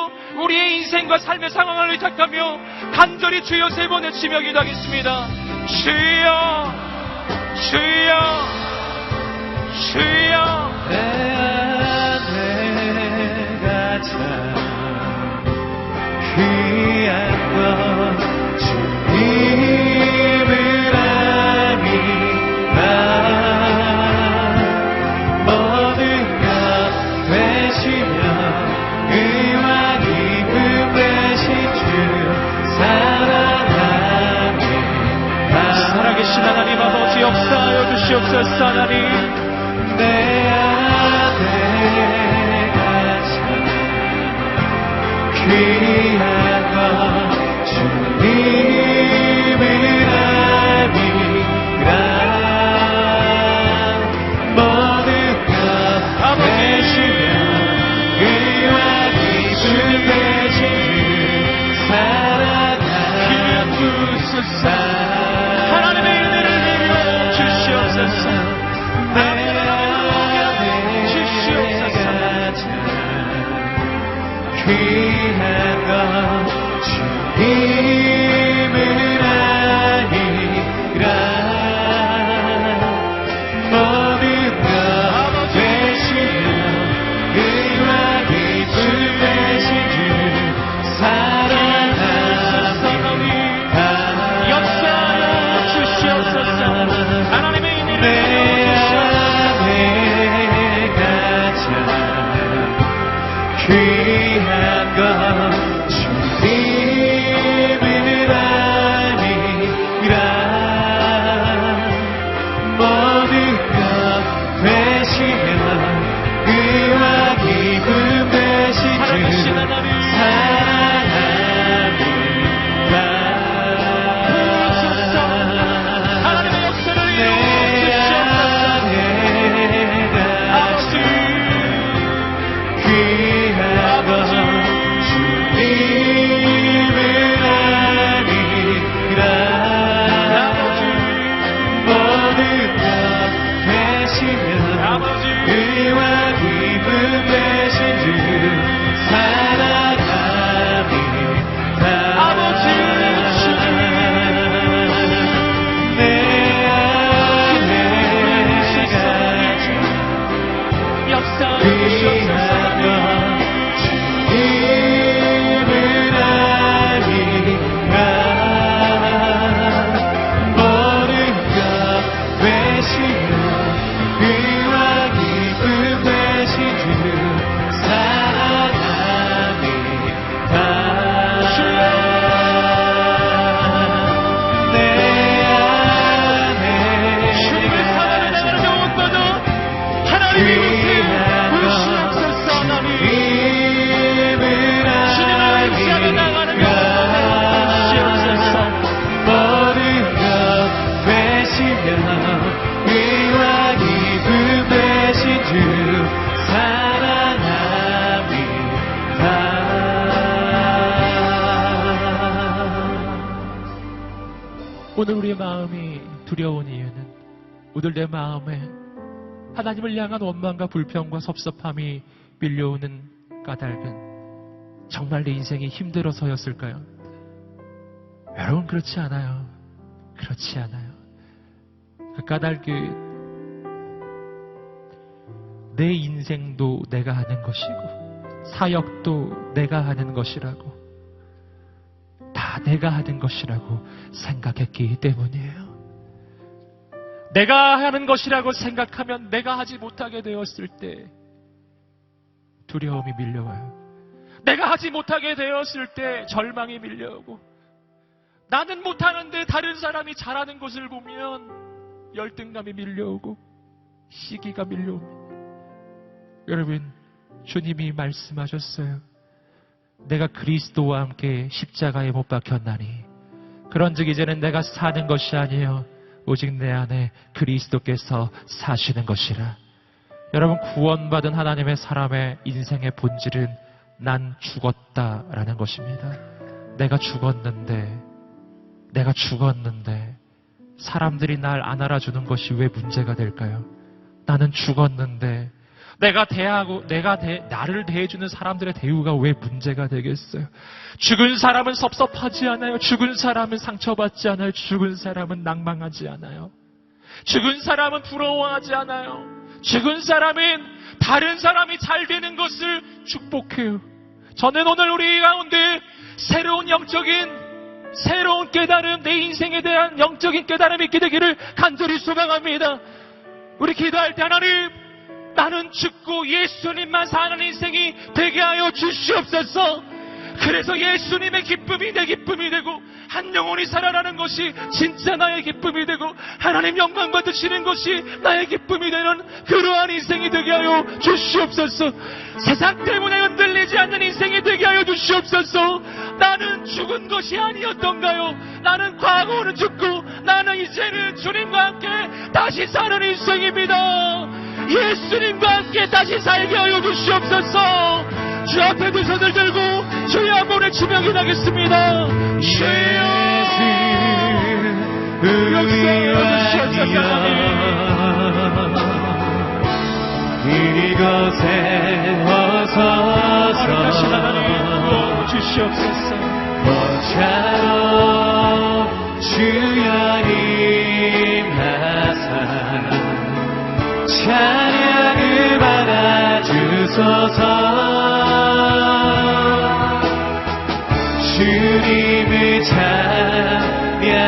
우리의 인생과 삶의 상황을 의탁하며 간절히 주여 세 번 외치며 기도하겠습니다. 주여, 주여, 주여. 내 안에가 참 귀한 것 주님을 아니라 모든 것 되시며 의와 기쁨 되신 주 사랑하네. 살아계신 하나님 아버지, 역사하여 주시옵소서. 하나님, 내 안에가 참 귀한 것 주님을 아니라 모든 것 되시며 의와 기쁨 되신 주 사랑하옵소서. 하나님의 은혜를 내려 주시옵소서. 귀한 것 오늘 우리의 마음이 두려운 이유는 오늘 내 마음에 하나님을 향한 원망과 불평과 섭섭함이 밀려오는 까닭은 정말 내 인생이 힘들어서였을까요? 여러분, 그렇지 않아요. 그렇지 않아요. 그 까닭은 내 인생도 내가 하는 것이고 사역도 내가 하는 것이라고, 다 내가 하는 것이라고 생각했기 때문이에요. 내가 하는 것이라고 생각하면 내가 하지 못하게 되었을 때 두려움이 밀려와요. 내가 하지 못하게 되었을 때 절망이 밀려오고, 나는 못하는데 다른 사람이 잘하는 것을 보면 열등감이 밀려오고 시기가 밀려옵니다. 여러분, 주님이 말씀하셨어요. 내가 그리스도와 함께 십자가에 못 박혔나니 그런즉 이제는 내가 사는 것이 아니요 오직 내 안에 그리스도께서 사시는 것이라. 여러분, 구원받은 하나님의 사람의 인생의 본질은 난 죽었다라는 것입니다. 내가 죽었는데 사람들이 날 안 알아주는 것이 왜 문제가 될까요? 나는 죽었는데 나를 대해주는 사람들의 대우가 왜 문제가 되겠어요? 죽은 사람은 섭섭하지 않아요. 죽은 사람은 상처받지 않아요. 죽은 사람은 낭망하지 않아요. 죽은 사람은 부러워하지 않아요. 죽은 사람은 다른 사람이 잘 되는 것을 축복해요. 저는 오늘 우리 가운데 새로운 깨달음, 내 인생에 대한 영적인 깨달음이 있게 되기를 간절히 소망합니다. 우리 기도할 때, 하나님, 나는 죽고 예수님만 사는 인생이 되게 하여 주시옵소서. 그래서 예수님의 기쁨이 내 기쁨이 되고, 한 영혼이 살아나는 것이 진짜 나의 기쁨이 되고, 하나님 영광 받으시는 것이 나의 기쁨이 되는 그러한 인생이 되게 하여 주시옵소서. 세상 때문에 흔들리지 않는 인생이 되게 하여 주시옵소서. 나는 죽은 것이 아니었던가요? 나는 과거는 죽고 나는 이제는 주님과 함께 다시 사는 인생입니다. 예수님과 함께 다시 살게 하여 주시옵소서. 주 앞에 두 손을 들고 주의 한번에 지명이 나겠습니다. 주여, 역사하여 주시옵소서. 이곳에 오소서. 거룩하신 하나님 주시옵소서. 모처럼 주여 임하사 찬양을 받아주소서. 주님을 찬양하노니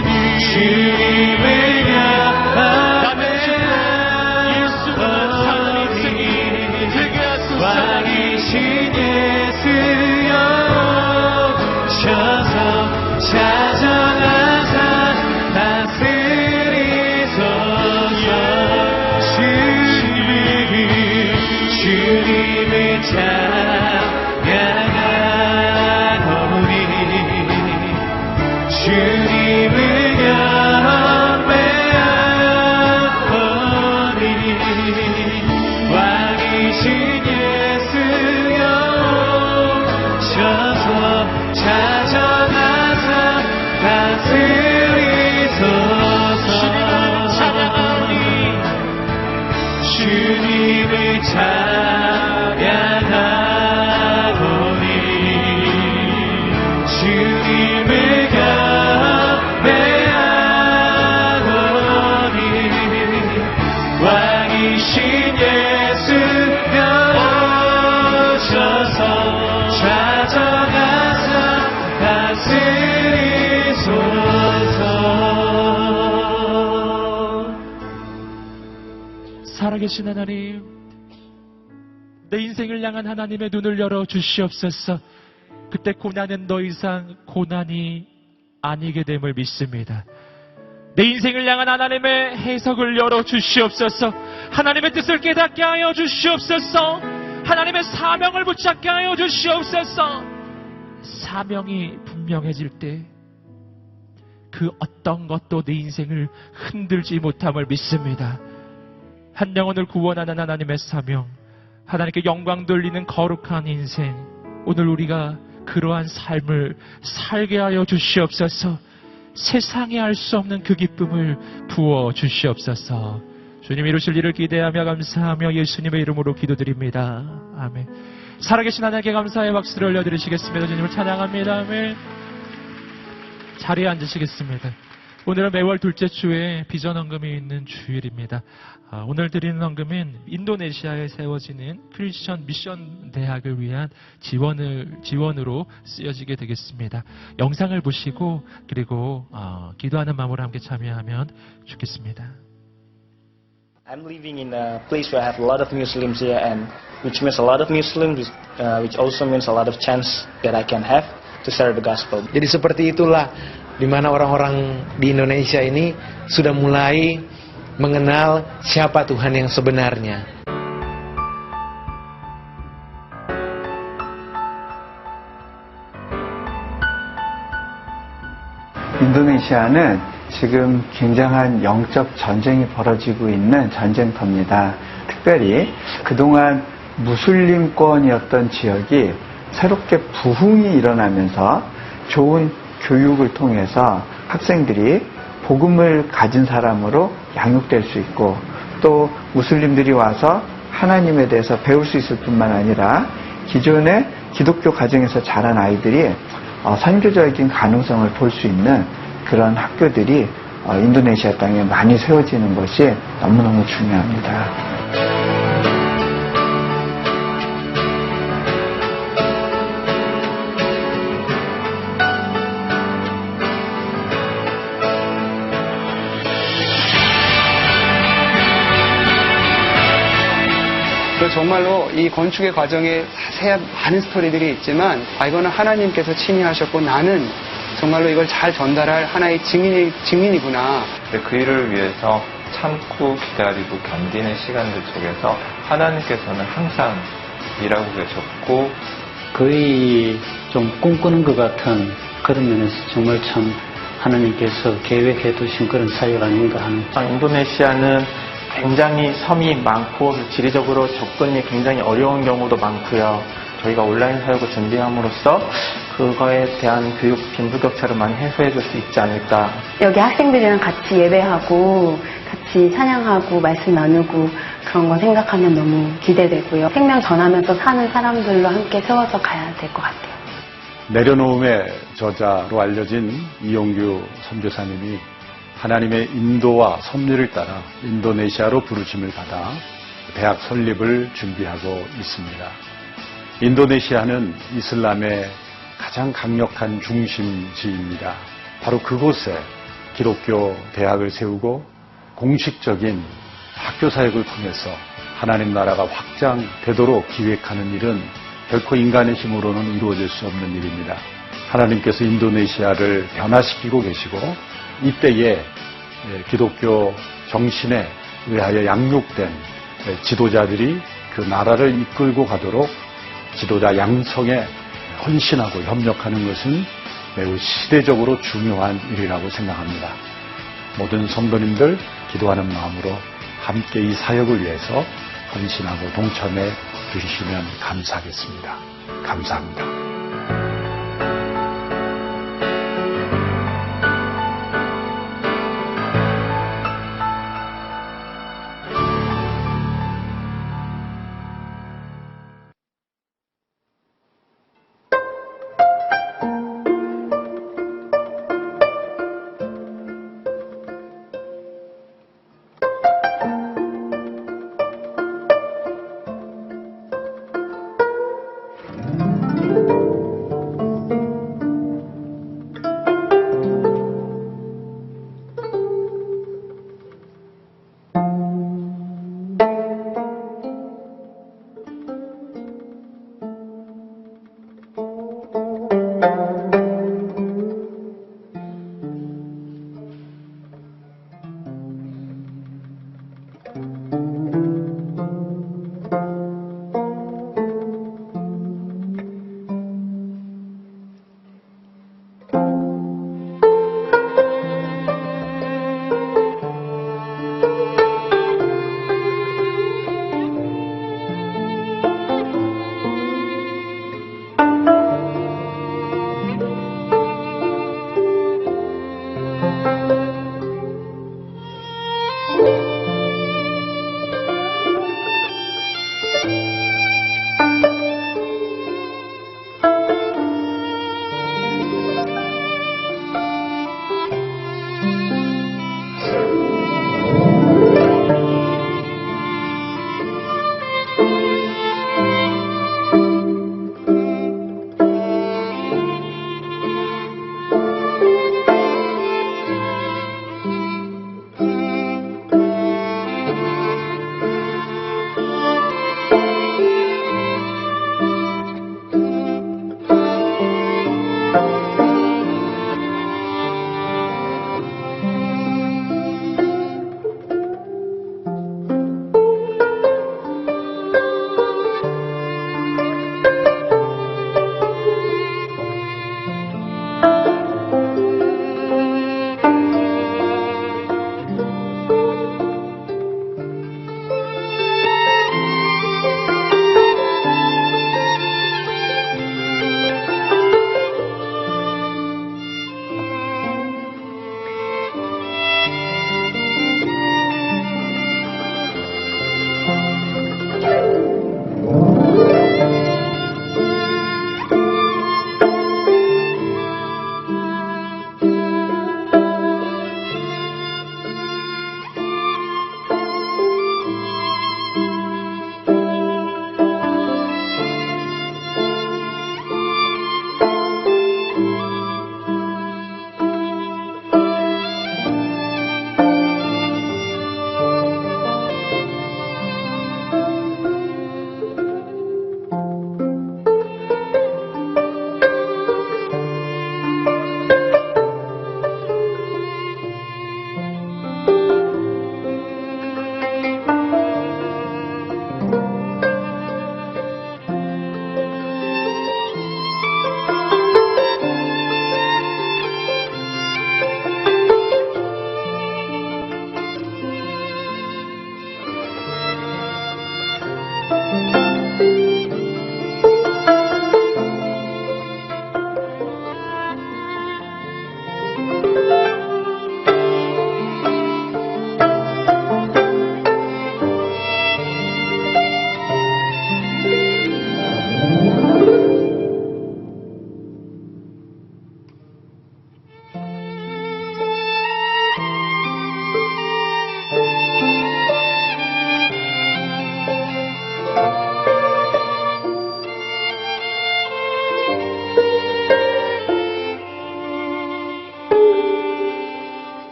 주님을 나는 예수만 사는 인생이 되게 하소서. 왕이신 예수여 오셔서 찾아가사 다스리소서. 주님을 찬양하노니 주님을 경배하노니 왕이신 예수여 오셔서 찾아가사 다스리소서. 주님을 찬양하노니 주님을 경배하노니 왕이신 예수여 오셔서 찾아가사 다스리소서. 살아계신 하나님, 내 인생을 향한 하나님의 눈을 열어 주시옵소서. 그때 고난은 더 이상 고난이 아니게 됨을 믿습니다. 내 인생을 향한 하나님의 해석을 열어 주시옵소서. 하나님의 뜻을 깨닫게 하여 주시옵소서. 하나님의 사명을 붙잡게 하여 주시옵소서. 사명이 분명해질 때 그 어떤 것도 내 인생을 흔들지 못함을 믿습니다. 한 영혼을 구원하는 하나님의 사명, 하나님께 영광 돌리는 거룩한 인생, 오늘 우리가 그러한 삶을 살게 하여 주시옵소서. 세상에 알 수 없는 그 기쁨을 부어 주시옵소서. 주님 이루실 일을 기대하며 감사하며 예수님의 이름으로 기도드립니다. 아멘. 살아계신 하나님께 감사의 박수를 올려드리시겠습니다. 주님을 찬양합니다. 아멘. 자리에 앉으시겠습니다. 오늘은 매월 둘째 주에 비전 헌금이 있는 주일입니다. 오늘 드리는 헌금은 인도네시아에 세워지는 크리스천 미션 대학을 위한 지원으로 쓰여지게 되겠습니다. 영상을 보시고 그리고 기도하는 마음으로 함께 참여하면 좋겠습니다. I'm living in a place where I have a lot of Muslims here, and which means a lot of Muslims, which also means a lot of chance that I can have to share the gospel. Jadi seperti itulah di mana orang-orang di Indonesia ini sudah mulai mengenal siapa Tuhan yang sebenarnya. 인도네시아는 지금 굉장한 영적 전쟁이 벌어지고 있는 전쟁터입니다. 특별히 그동안 무슬림권이었던 지역이 새롭게 부흥이 일어나면서 좋은 교육을 통해서 학생들이 복음을 가진 사람으로 양육될 수 있고 또 무슬림들이 와서 하나님에 대해서 배울 수 있을 뿐만 아니라 기존의 기독교 가정에서 자란 아이들이 선교적인 가능성을 볼 수 있는 그런 학교들이 인도네시아 땅에 많이 세워지는 것이 너무너무 중요합니다. 정말로 이 건축의 과정에 자세한 많은 스토리들이 있지만 이거는 하나님께서 친히 하셨고 나는 정말로 이걸 잘 전달할 하나의 증인이구나. 그 일을 위해서 참고 기다리고 견디는 시간들 속에서 하나님께서는 항상 일하고 계셨고 거의 좀 꿈꾸는 것 같은 그런 면에서 정말 참 하나님께서 계획해 두신 그런 사역 아닌가 하는. 인도네시아는 굉장히 섬이 많고 지리적으로 접근이 굉장히 어려운 경우도 많고요. 저희가 온라인 사역을 준비함으로써 그거에 대한 교육 빈부격차를 많이 해소해 줄 수 있지 않을까. 여기 학생들이랑 같이 예배하고 같이 찬양하고 말씀 나누고 그런 거 생각하면 너무 기대되고요. 생명 전하면서 사는 사람들로 함께 세워서 가야 될 것 같아요. 내려놓음의 저자로 알려진 이용규 선교사님이 하나님의 인도와 섭리를 따라 인도네시아로 부르심을 받아 대학 설립을 준비하고 있습니다. 인도네시아는 이슬람의 가장 강력한 중심지입니다. 바로 그곳에 기독교 대학을 세우고 공식적인 학교 사역을 통해서 하나님 나라가 확장되도록 기획하는 일은 결코 인간의 힘으로는 이루어질 수 없는 일입니다. 하나님께서 인도네시아를 변화시키고 계시고 이때에 기독교 정신에 의하여 양육된 지도자들이 그 나라를 이끌고 가도록 지도자 양성에 헌신하고 협력하는 것은 매우 시대적으로 중요한 일이라고 생각합니다. 모든 성도님들 기도하는 마음으로 함께 이 사역을 위해서 헌신하고 동참해 주시면 감사하겠습니다. 감사합니다.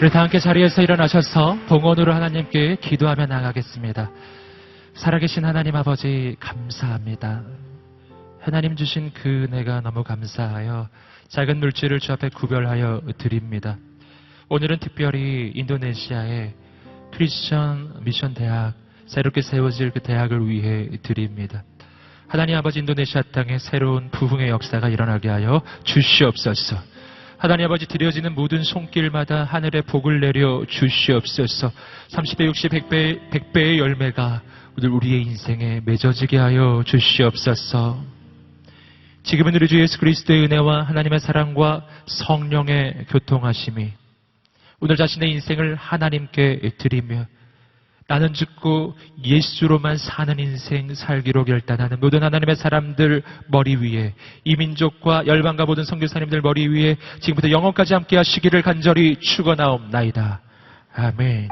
우리 다 함께 자리에서 일어나셔서 봉헌으로 하나님께 기도하며 나가겠습니다. 살아계신 하나님 아버지 감사합니다. 하나님 주신 그 은혜가 너무 감사하여 작은 물질을 주 앞에 구별하여 드립니다. 오늘은 특별히 인도네시아의 크리스천 미션 대학, 새롭게 세워질 그 대학을 위해 드립니다. 하나님 아버지, 인도네시아 땅에 새로운 부흥의 역사가 일어나게 하여 주시옵소서. 하나님 아버지, 드려지는 모든 손길마다 하늘의 복을 내려 주시옵소서. 30배, 60, 100배의 열매가 오늘 우리의 인생에 맺어지게 하여 주시옵소서. 지금은 우리 주 예수 그리스도의 은혜와 하나님의 사랑과 성령의 교통하심이 오늘 자신의 인생을 하나님께 드리며 나는 죽고 예수로만 사는 인생 살기로 결단하는 모든 하나님의 사람들 머리 위에, 이 민족과 열방과 모든 선교사님들 머리 위에 지금부터 영원까지 함께 하시기를 간절히 축원하옵나이다. 아멘.